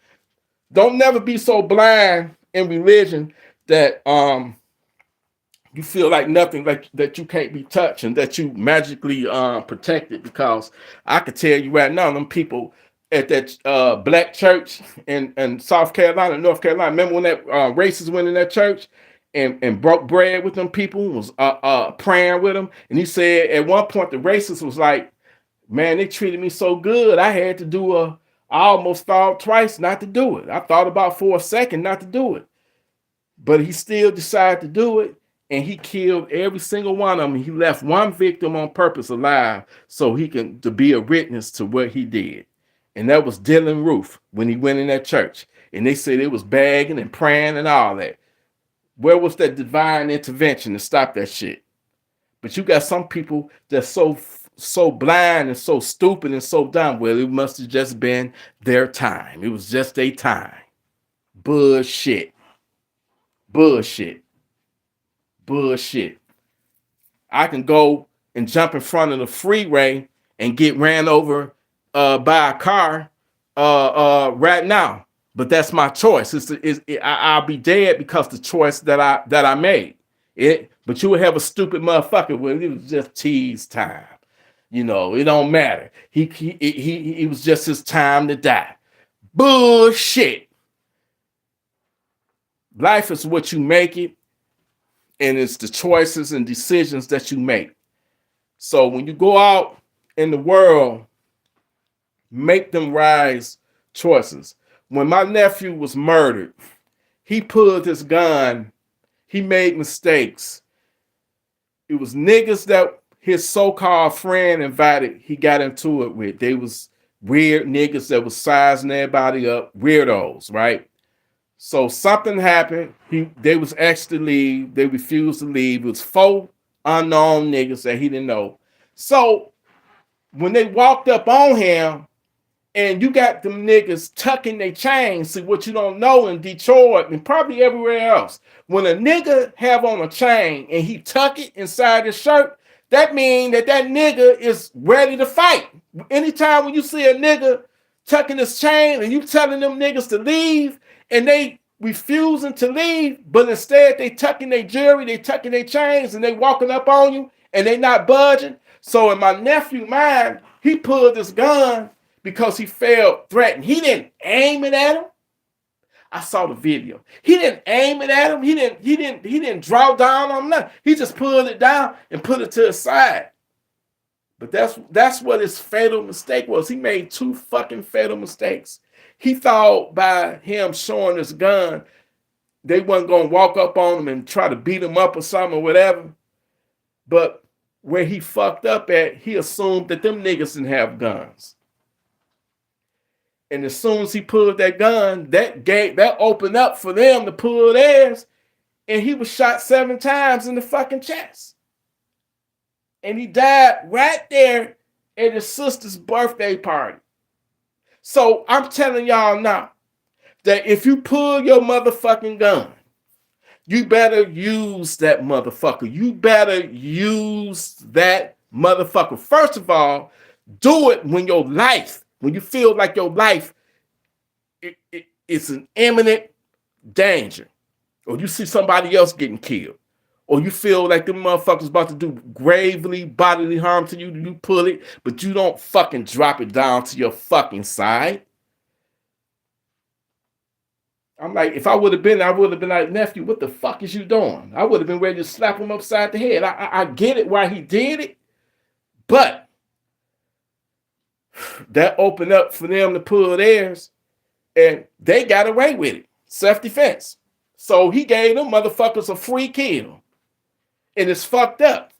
Don't never be so blind in religion that you feel like nothing, like that you can't be touched and that you magically protected. Because I could tell you right now, them people at that black church in South Carolina, North Carolina, remember when that racist went in that church and broke bread with them people, was praying with them, and he said at one point the racist was like, man, they treated me so good, I had to do I almost thought twice not to do it. I thought about for a second not to do it. But he still decided to do it, and he killed every single one of them. He left one victim on purpose alive so he can to be a witness to what he did. And that was Dylan Roof when he went in that church. And they said it was begging and praying and all that. Where was that divine intervention to stop that shit? But you got some people that's so blind and so stupid and so dumb. Well, it must have just been their time. It was just their time. Bullshit. Bullshit. Bullshit. I can go and jump in front of the freeway and get ran over by a car right now. But that's my choice. I'll be dead because the choice that I made. But you would have a stupid motherfucker. Well, it was just tease time. It don't matter. It was just his time to die. Bullshit. Life is what you make it, and it's the choices and decisions that you make. So when you go out in the world, make them wise choices. When my nephew was murdered, he pulled his gun. He made mistakes. It was niggas that his so-called friend invited, he got into it with. They was weird niggas that was sizing everybody up, weirdos, right? So something happened. They was asked to leave. They refused to leave. It was 4 unknown niggas that he didn't know. So when they walked up on him, and you got them niggas tucking their chains. See, what you don't know in Detroit and probably everywhere else, when a nigga have on a chain and he tuck it inside his shirt, that means that nigga is ready to fight. Anytime when you see a nigga tucking his chain and you telling them niggas to leave and they refusing to leave, but instead they tucking their jewelry, they tucking their chains, and they walking up on you and they not budging. So in my nephew mind, he pulled this gun because he felt threatened. He didn't aim it at him. I saw the video. He didn't aim it at him. He didn't draw down on nothing. He just pulled it down and put it to the side. But that's what his fatal mistake was. He made 2 fucking fatal mistakes. He thought by him showing his gun, they wasn't gonna walk up on him and try to beat him up or something or whatever. But where he fucked up at, he assumed that them niggas didn't have guns. And as soon as he pulled that gun, that opened up for them to pull theirs, and he was shot 7 times in the fucking chest. And he died right there at his sister's birthday party. So I'm telling y'all now that if you pull your motherfucking gun, you better use that motherfucker. You better use that motherfucker. First of all, do it when you feel like your life is an imminent danger, or you see somebody else getting killed, or you feel like them motherfuckers about to do gravely bodily harm to you. You pull it, but you don't fucking drop it down to your fucking side. I'm like, if I would have been like, nephew, what the fuck is you doing? I would have been ready to slap him upside the head. I get it why he did it, but that opened up for them to pull theirs, and they got away with it. Self-defense. So he gave them motherfuckers a free kill. And it's fucked up.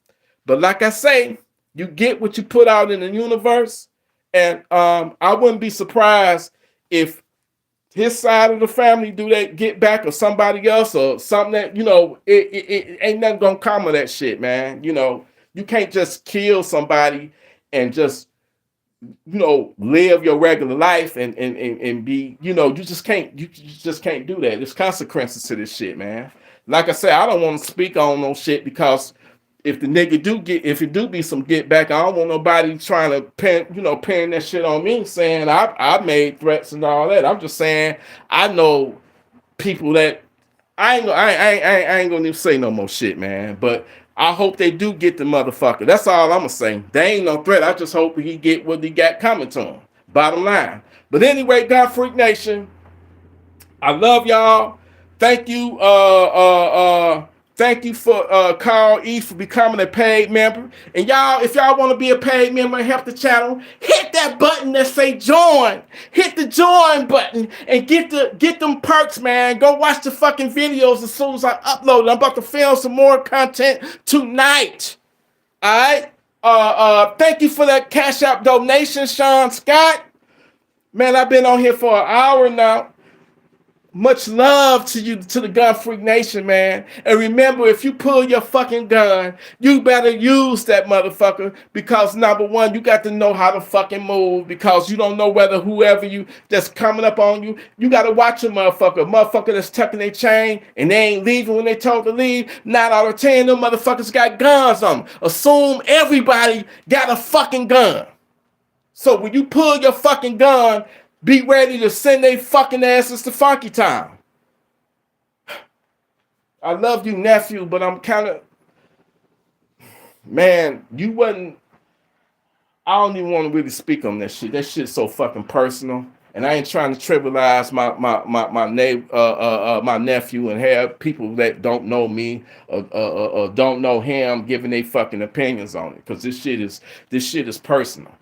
But like I say, you get what you put out in the universe. And I wouldn't be surprised if his side of the family do they get back, or somebody else, or something that, it ain't nothing gonna come of that shit, man. You can't just kill somebody and just live your regular life and be, you just can't do that. There's consequences to this shit, man. Like I said, I don't want to speak on no shit, because if the nigga if it do be some get back, I don't want nobody trying to pin that shit on me, saying I made threats and all that. I'm just saying I know people that I ain't gonna even say no more shit, man. But I hope they do get the motherfucker. That's all I'm gonna say. They ain't no threat. I just hope he get what he got coming to him. Bottom line. But anyway, God Freak Nation, I love y'all. Thank you, thank you for Carl E for becoming a paid member. And y'all, if y'all want to be a paid member and help the channel, hit that button that say join. Hit the join button and get them perks, man. Go watch the fucking videos as soon as I upload it. I'm about to film some more content tonight. All right. Thank you for that Cash App donation, Shawn Scott. Man, I've been on here for an hour now. Much love to you, to the Gun Freak Nation, man. And remember, if you pull your fucking gun, you better use that motherfucker, because number one, you got to know how to fucking move, because you don't know whether whoever that's coming up on you, you got to watch a motherfucker that's tucking their chain and they ain't leaving when they told to leave. 9 out of 10, them motherfuckers got guns on them. Assume everybody got a fucking gun. So when you pull your fucking gun, be ready to send they fucking asses to Funky Town. I love you, nephew, but I'm kind of, man, I don't even want to really speak on that shit. That shit's so fucking personal. And I ain't trying to trivialize my nephew and have people that don't know me or don't know him giving their fucking opinions on it. Because this shit is personal.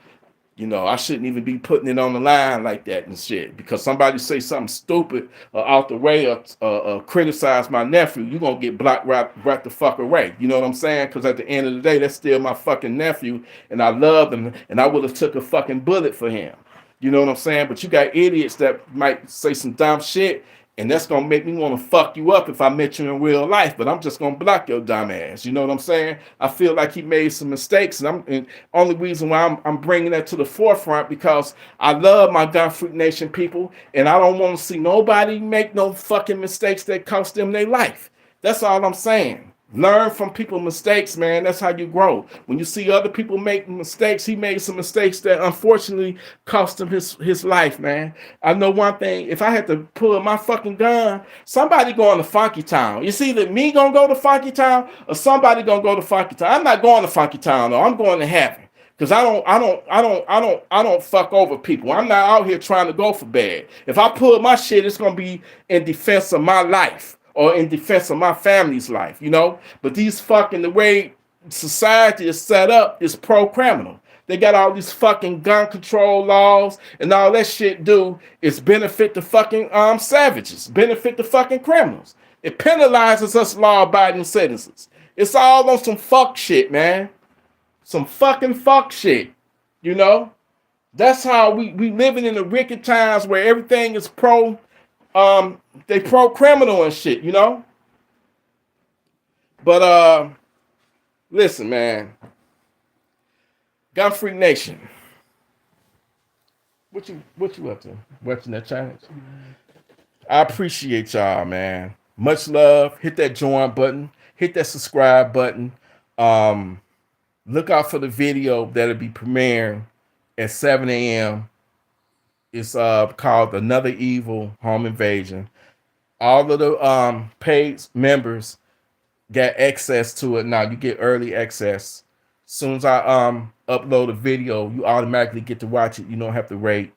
I shouldn't even be putting it on the line like that and shit, because somebody say something stupid out the way or criticize my nephew, you're going to get blocked right the fuck away. You know what I'm saying? Because at the end of the day, that's still my fucking nephew, and I love him, and I would have took a fucking bullet for him. You know what I'm saying? But you got idiots that might say some dumb shit, and that's going to make me want to fuck you up if I met you in real life, but I'm just going to block your dumb ass. You know what I'm saying? I feel like he made some mistakes, and only reason why I'm bringing that to the forefront, because I love my Gun Freak Nation people, and I don't want to see nobody make no fucking mistakes that cost them their life. That's all I'm saying. Learn from people's mistakes, man. That's how you grow. When you see other people make mistakes, he made some mistakes that unfortunately cost him his life, man. I know one thing. If I had to pull my fucking gun, somebody going to Funky Town. You see that me gonna go to Funky Town, or somebody gonna go to Funky Town. I'm not going to Funky Town though. I'm going to heaven. Because I don't fuck over people. I'm not out here trying to go for bad. If I pull my shit, it's gonna be in defense of my life, or in defense of my family's life, But these fucking, the way society is set up is pro-criminal. They got all these fucking gun control laws, and all that shit do is benefit the fucking savages, benefit the fucking criminals. It penalizes us law-abiding citizens. It's all on some fuck shit, man. Some fucking fuck shit, That's how we living in the wicked times where everything is they pro-criminal and shit, But listen, man. Gun Freak Nation. What you up to? Watching that challenge? I appreciate y'all, man. Much love. Hit that join button. Hit that subscribe button. Look out for the video that'll be premiering at 7 a.m. It's called Another Evil Home Invasion. All of the paid members got access to it now. You get early access. As soon as I upload a video, you automatically get to watch it. You don't have to wait.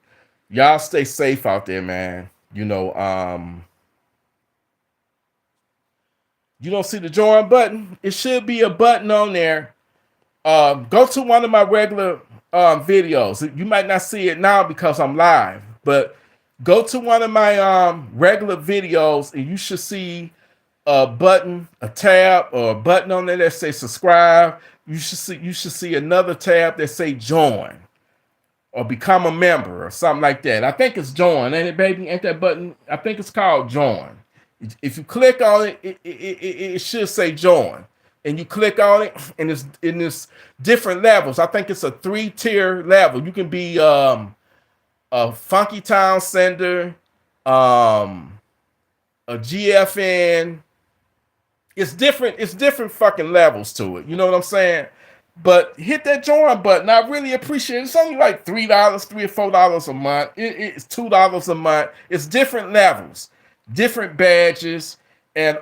Y'all stay safe out there, man. You don't see the join button? It should be a button on there. Go to one of my regular videos. You might not see it now because I'm live, but go to one of my regular videos and you should see a button, a tab, or a button on there that say subscribe. You should see another tab that say join. or become a member or something like that. I think it's join, ain't it, baby? Ain't that button? I think it's called join. If you click on it, it should say join. And you click on it, and it's in this different levels. I think it's a 3-tier level. You can be a Funky Town sender, a GFN. It's different fucking levels to it. You know what I'm saying? But hit that join button. I really appreciate it. It's only like $3, $3 or $4 a month. It's $2 a month. It's different levels, different badges, and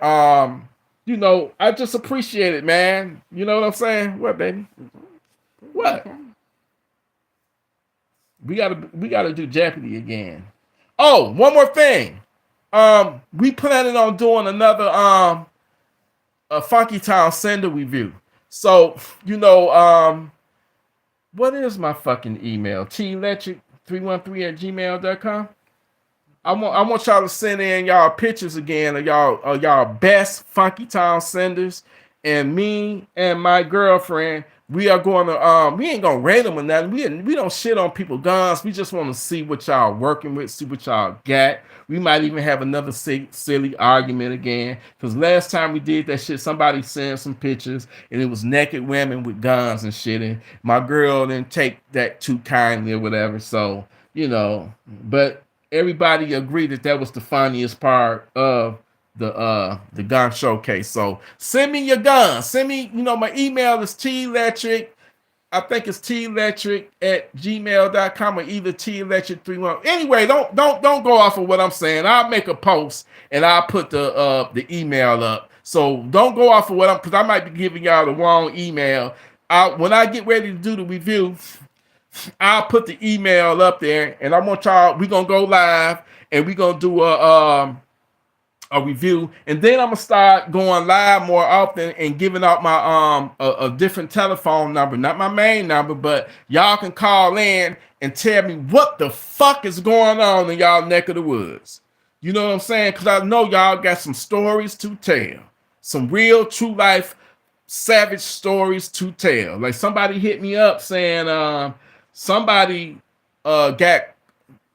you know, I just appreciate it, man. You know what I'm saying? What, baby? What? Okay. We gotta do Jeopardy again. Oh, one more thing. We planning on doing another a Funky Town sender review. So, you know, what is my fucking email? telectric313@gmail.com. I want y'all to send in y'all pictures again of y'all best Funky Town senders, and me and my girlfriend, we are going to we ain't gonna rate them or nothing. We don't shit on people's guns. We just want to see what y'all working with, see what y'all got. We might even have another silly argument again, because last time we did that shit, somebody sent some pictures and it was naked women with guns and shit, and my girl didn't take that too kindly or whatever. So, you know, but everybody agreed that was the funniest part of the gun showcase. So send me your guns. Send me, you know, my email is telectric. I think it's telectric@gmail.com or either telectric31. Anyway, don't go off of what I'm saying. I'll make a post and I'll put the email up. So don't go off of what I'm, because I might be giving y'all the wrong email. When I get ready to do the review, I'll put the email up there, and I want y'all. We're gonna go live, and we're gonna do a review, and then I'm gonna start going live more often and giving out my a different telephone number, not my main number, but y'all can call in and tell me what the fuck is going on in y'all neck of the woods. You know what I'm saying? Because I know y'all got some stories to tell, some real true life savage stories to tell. Like somebody hit me up saying somebody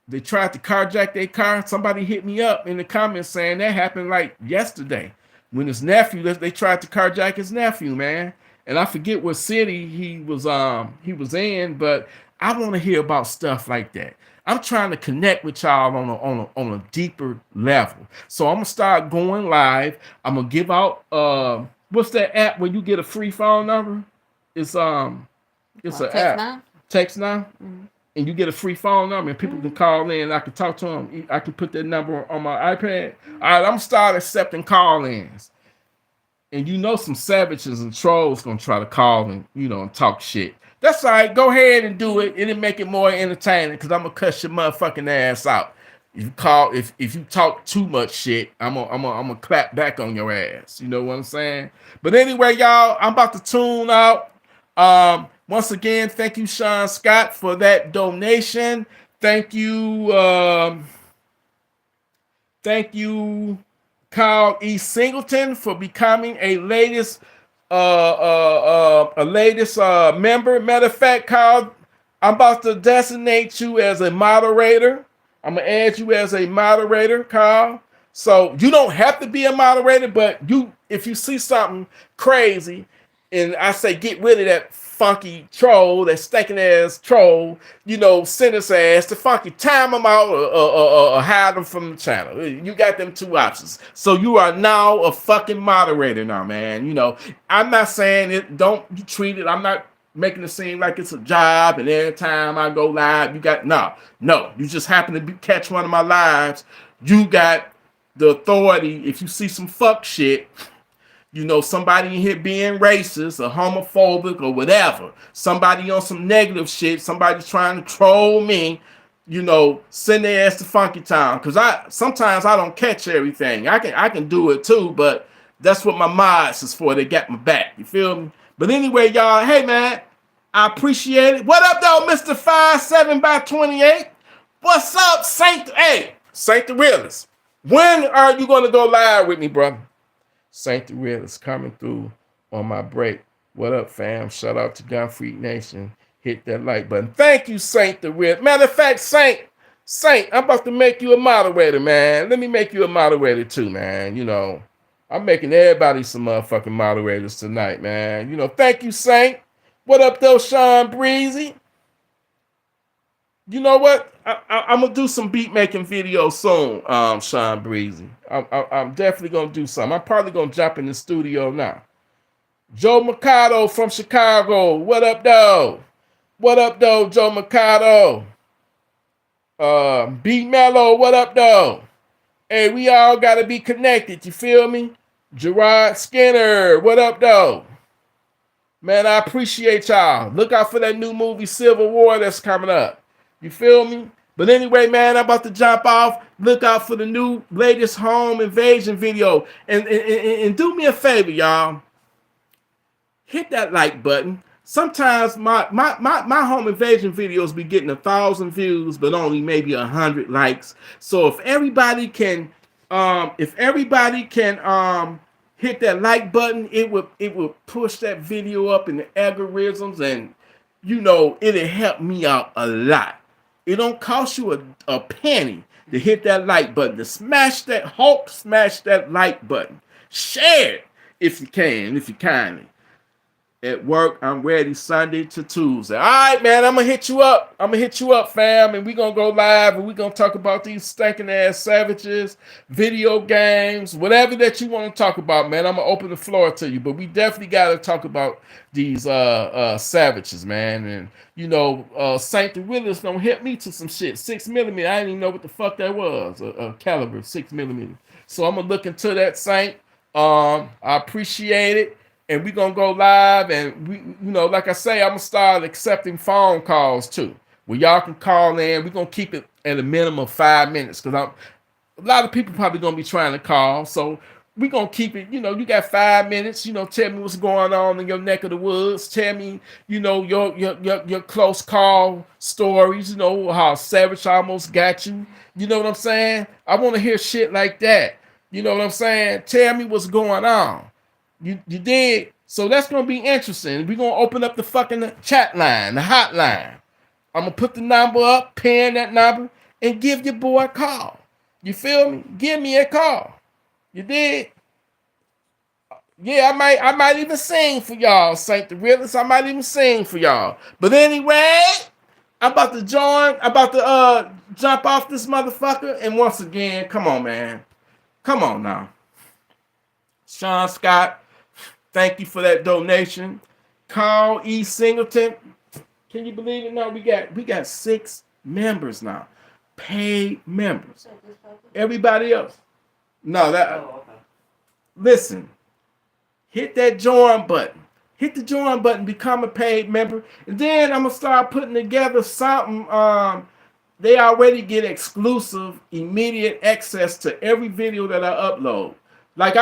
they tried to carjack their car. Somebody hit me up in the comments saying that happened like yesterday when his nephew, they tried to carjack his nephew, man. And I forget what city he was in, but I want to hear about stuff like that. I'm trying to connect with y'all on a deeper level. So I'm gonna start going live. I'm gonna give out what's that app where you get a free phone number? It's an app. Now? Text now, and you get a free phone number, and people can call in. And I can talk to them. I can put that number on my iPad. All right, I'm gonna start accepting call-ins, and you know some savages and trolls gonna try to call and and talk shit. That's all right. Go ahead and do it. It'll make it more entertaining because I'm gonna cuss your motherfucking ass out. If you talk too much shit, I'm gonna clap back on your ass. You know what I'm saying? But anyway, y'all, I'm about to tune out. Once again, thank you, Shawn Scott, for that donation. Thank you, Kyle E. Singleton, for becoming a latest member. Matter of fact, Kyle, I'm about to designate you as a moderator. I'm gonna add you as a moderator, Kyle. So you don't have to be a moderator, but if you see something crazy, and I say get rid of that funky troll, that stinking ass troll, send his ass to Funky, time him out or hide him from the channel. You got them two options. So you are now a fucking moderator now, man. I'm not saying it, don't you treat it, I'm not making it seem like it's a job and every time I go live, you got, no, you just happen to catch one of my lives. You got the authority. If you see some fuck shit, somebody in here being racist or homophobic or whatever, somebody on some negative shit, somebody trying to troll me, send their ass to Funky Town. Because sometimes I don't catch everything. I can do it too, but that's what my mods is for. They got my back. You feel me? But anyway, y'all, hey man, I appreciate it. What up though, Mr. 57x28? What's up, Saint? Hey, Saint the Realist. When are you gonna go live with me, brother? Saint the Real is coming through on my break. What up, fam? Shout out to Gun Freak Nation. Hit that like button. Thank you, Saint the Real. Matter of fact, Saint, I'm about to make you a moderator, man. Let me make you a moderator too, man. You know, I'm making everybody some motherfucking moderators tonight, man. You know, thank you, Saint. What up, though, Sean Breezy? You know what? I'm gonna do some beat making videos soon, Sean Breezy. I'm definitely gonna do something. I'm probably gonna jump in the studio now. Joe Mercado from Chicago. What up, though? What up, though, Joe Mercado? B Mello, what up, though? Hey, we all gotta be connected, you feel me? Gerard Skinner, what up, though? Man, I appreciate y'all. Look out for that new movie, Civil War, that's coming up. You feel me? But anyway, man, I'm about to jump off. Look out for the new latest home invasion video. And do me a favor, y'all. Hit that like button. Sometimes my home invasion videos be getting 1,000 views, but only maybe 100 likes. So if everybody can hit that like button, it would push that video up in the algorithms, and you know it'll help me out a lot. It don't cost you a penny to hit that like button. To smash that like button. Share it if you can, if you kindly. At work, I'm ready Sunday to Tuesday. All right, man, I'm going to hit you up. Fam, and we're going to go live, and we're going to talk about these stinking ass savages, video games, whatever that you want to talk about, man. I'm going to open the floor to you, but we definitely got to talk about these savages, man. And, you know, Saint the Realist don't hit me to some shit. 6mm, I didn't even know what the fuck that was, a caliber 6mm. So I'm going to look into that, Saint. I appreciate it. And we're going to go live, and we, you know, like I say, I'm going to start accepting phone calls too, where y'all can call in. We're going to keep it at a minimum of 5 minutes, because a lot of people probably going to be trying to call. So we're going to keep it, you know, you got 5 minutes, you know, tell me what's going on in your neck of the woods. Tell me, you know, your close call stories, you know, how Savage almost got you. You know what I'm saying? I want to hear shit like that. You know what I'm saying? Tell me what's going on. You did. So that's gonna be interesting. We're gonna open up the fucking chat line, the hotline. I'm gonna put the number up, pin that number, and give your boy a call. You feel me? Give me a call. You did. Yeah, I might even sing for y'all, Saint the Realist. I might even sing for y'all. But anyway, I'm about to jump off this motherfucker. And once again, come on, man. Come on now. Shawn Scott, thank you for that donation. Carl E. Singleton. Can you believe it? No, we got 6 members now. Paid members. Everybody else. No, listen. Hit that join button. Hit the join button, become a paid member. And then I'm gonna start putting together something. They already get exclusive, immediate access to every video that I upload. Like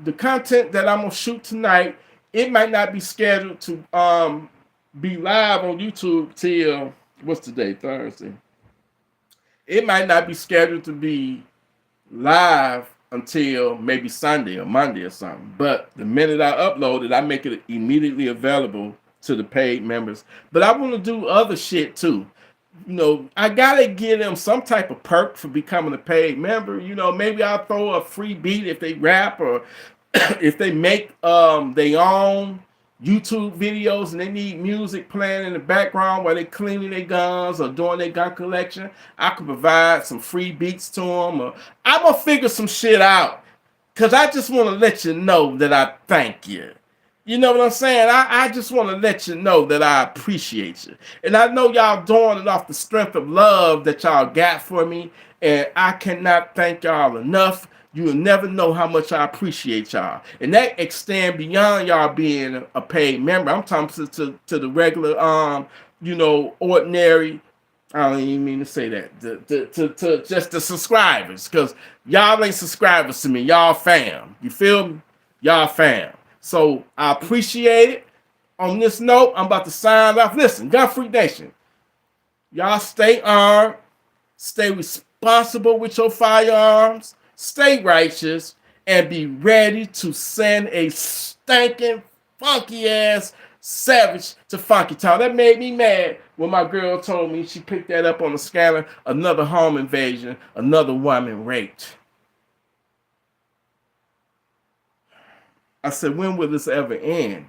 the content that I'm gonna shoot tonight, it might not be scheduled to be live on YouTube till what's today? Thursday. It might not be scheduled to be live until maybe Sunday or Monday or something. But the minute I upload it, I make it immediately available to the paid members. But I want to do other shit too. You know, I gotta give them some type of perk for becoming a paid member. You know, maybe I'll throw a free beat if they rap, or if they make their own YouTube videos and they need music playing in the background while they cleaning their guns or doing their gun collection. I could provide some free beats to them, or I'm gonna figure some shit out, because I just want to let you know that I thank you. You know what I'm saying? I just want to let you know that I appreciate you. And I know y'all doing it off the strength of love that y'all got for me. And I cannot thank y'all enough. You'll never know how much I appreciate y'all. And that extends beyond y'all being a paid member. I'm talking to the regular, you know, ordinary, I don't even mean to say that, to just the subscribers. Because y'all ain't subscribers to me. Y'all fam. You feel me? Y'all fam. So I appreciate it. On this note, I'm about to sign off. Listen, Gun Freak Nation, y'all stay armed, stay responsible with your firearms, stay righteous, and be ready to send a stinking, funky ass Savage to Funky Town. That made me mad when my girl told me she picked that up on the scanner. Another home invasion, another woman raped. I said, when will this ever end?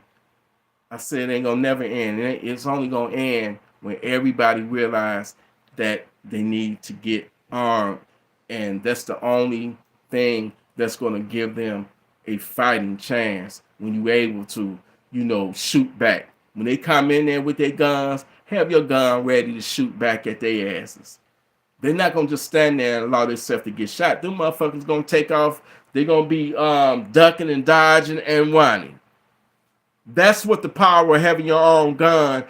I said, it ain't gonna never end. It's only gonna end when everybody realize that they need to get armed. And that's the only thing that's gonna give them a fighting chance when you're able to, shoot back. When they come in there with their guns, have your gun ready to shoot back at their asses. They're not gonna just stand there and allow themselves to get shot. Them motherfuckers gonna take off. They're gonna be ducking and dodging and running. That's what the power of having your own gun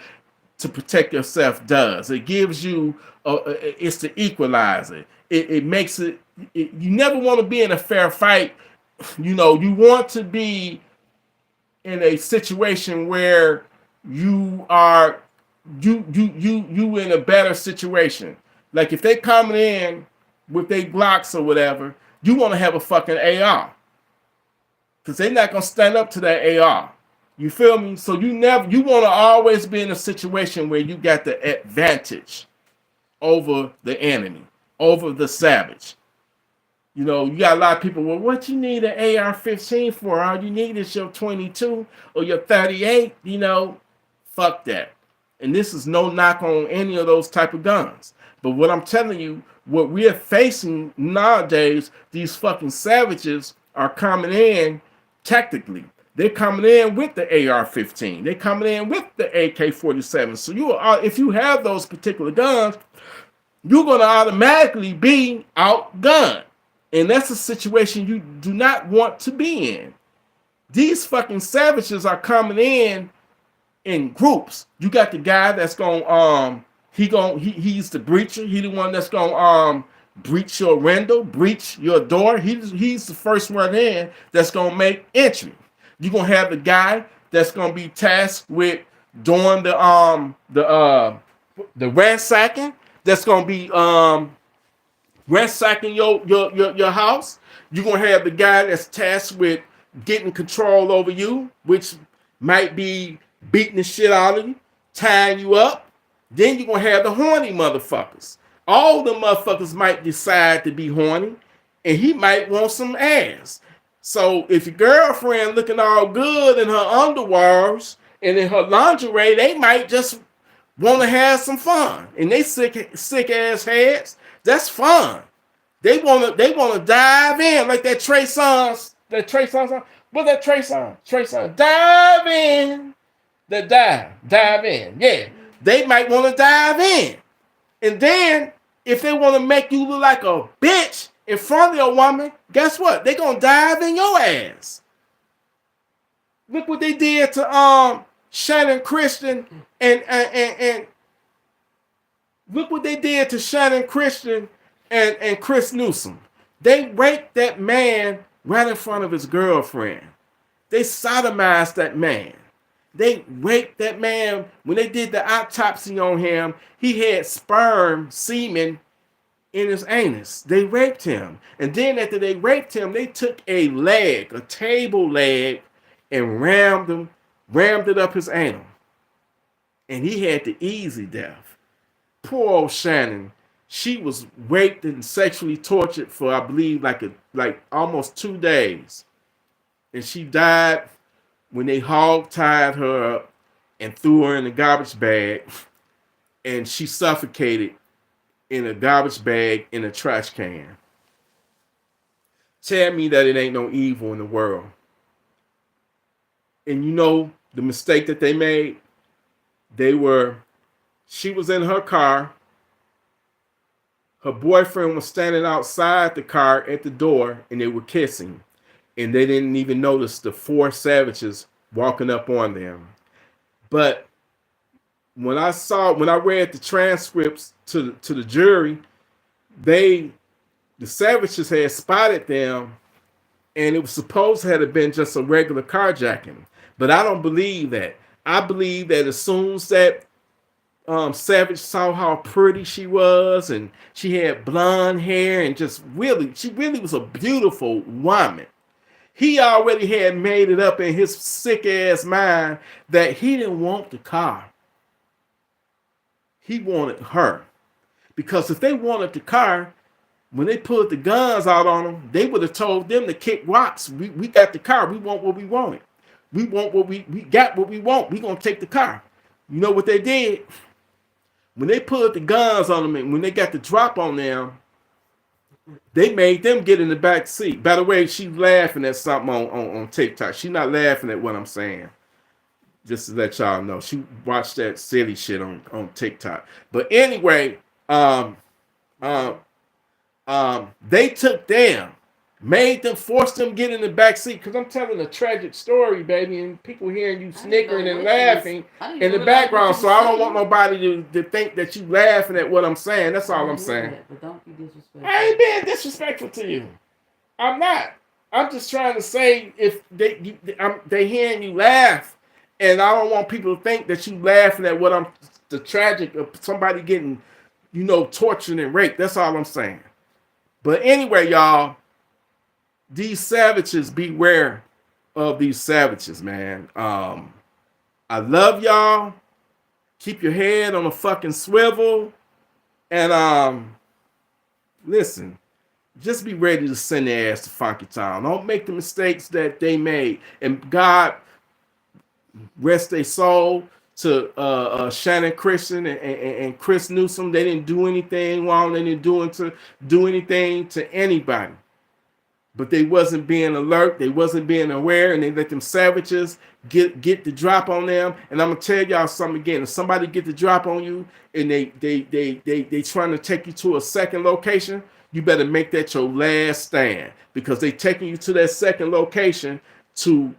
to protect yourself does. It gives you, it's the equalizer. It makes it, you never want to be in a fair fight. You want to be in a situation where you are, you in a better situation. Like if they coming in with their Glocks or whatever, you want to have a fucking AR. Because they're not going to stand up to that AR. You feel me? So you want to always be in a situation where you got the advantage over the enemy, over the savage. You got a lot of people, well, what you need an AR-15 for? All you need is your 22 or your 38, fuck that. And this is no knock on any of those type of guns. But what I'm telling you, what we're facing nowadays, these fucking savages are coming in tactically. They're coming in with the AR-15. They're coming in with the AK-47. So if you have those particular guns, you're going to automatically be outgunned. And that's a situation you do not want to be in. These fucking savages are coming in groups. You got the guy that's going he's the breacher. He's the one that's going breach your window, breach your door. He's the first one in that's going to make entry. You're going to have the guy that's going to be tasked with doing the ransacking. That's going to be ransacking your house. You're going to have the guy that's tasked with getting control over you, which might be beating the shit out of you, tying you up. Then you're going to have the horny motherfuckers. All the motherfuckers might decide to be horny, and he might want some ass. So if your girlfriend looking all good in her underwears and in her lingerie, they might just want to have some fun. And they sick ass heads. That's fun. They want to dive in like that Trey Songz. What that Trey Songz? Dive in. Dive in. Yeah. They might want to dive in. And then if they want to make you look like a bitch in front of a woman, guess what? They're going to dive in your ass. Look what they did to Shannon Christian and look what they did to Shannon Christian and Chris Newsom. They raped that man right in front of his girlfriend. They sodomized that man. They raped that man. When they did the autopsy on him, he had semen in his anus. They raped him. And then after they raped him, they took a table leg, and rammed it up his anus. And he had the easy death. Poor old Shannon. She was raped and sexually tortured for, I believe, like almost 2 days. And she died when they hog-tied her up and threw her in a garbage bag. And she suffocated in a garbage bag in a trash can. Tell me that it ain't no evil in the world. And the mistake that they made? She was in her car. Her boyfriend was standing outside the car at the door, and they were kissing. And they didn't even notice the 4 savages walking up on them. But when I read the transcripts to the jury, the savages had spotted them, and it was supposed to have been just a regular carjacking. But I don't believe that. I believe that as soon as that Savage saw how pretty she was, and she had blonde hair, and she really was a beautiful woman. He already had made it up in his sick ass mind that he didn't want the car. He wanted her. Because if they wanted the car, when they pulled the guns out on them, they would have told them to kick rocks. We got the car. We want what we wanted. We want what we got what we want. We gonna take the car. You know what they did? When they pulled the guns on them and when they got the drop on them, they made them get in the back seat. By the way, she's laughing at something on TikTok. She's not laughing at what I'm saying. Just to let y'all know. She watched that silly shit on TikTok. But anyway, they took them, made them, forced them get in the back seat. Because I'm telling a tragic story, baby, and people hearing you snickering and laughing in the background. So I don't want nobody to think that you laughing at what I'm saying. That's all I'm saying. But don't be disrespectful. I ain't being disrespectful to you. I'm not. I'm just trying to say if they hearing you laugh, and I don't want people to think that you laughing at what the tragic of somebody getting, tortured and raped. That's all I'm saying. But anyway, y'all, these savages, beware of these savages, man. I love y'all. Keep your head on a fucking swivel. And listen, just be ready to send their ass to Funky Town. Don't make the mistakes that they made. And God rest their soul to Shannon Christian and Chris Newsom. They didn't do anything wrong. They didn't do anything to anybody. But they wasn't being alert. They wasn't being aware, and they let them savages get the drop on them. And I'm gonna tell y'all something again. If somebody get the drop on you and they trying to take you to a second location, you better make that your last stand, because they taking you to that second location to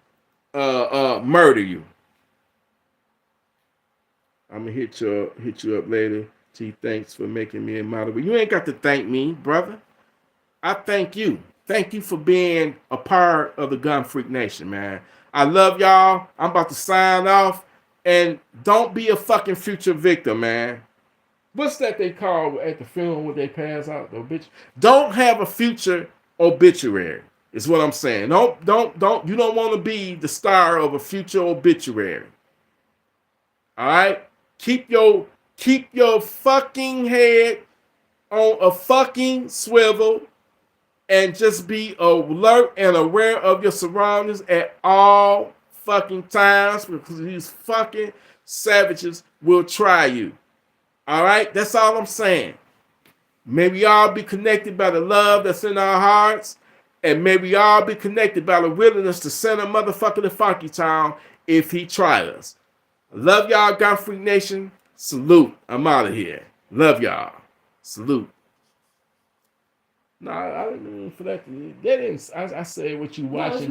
murder you. I'm gonna hit you up later. T, thanks for making me a moderator. You ain't got to thank me, brother. I thank you. Thank you for being a part of the Gun Freak Nation, man. I love y'all. I'm about to sign off. And don't be a fucking future victim, man. What's that they call at the funeral when they pass out? The obituary? Don't have a future obituary, is what I'm saying. Don't. You don't want to be the star of a future obituary. All right? Keep your fucking head on a fucking swivel and just be alert and aware of your surroundings at all fucking times, because these fucking savages will try you. All right? That's all I'm saying. May we all be connected by the love that's in our hearts, and may we all be connected by the willingness to send a motherfucker to Funky Town if he tries us. Love y'all, Gun Freak Nation. Salute. I'm out of here. Love y'all. Salute. No, I didn't mean for that. I said what you watching.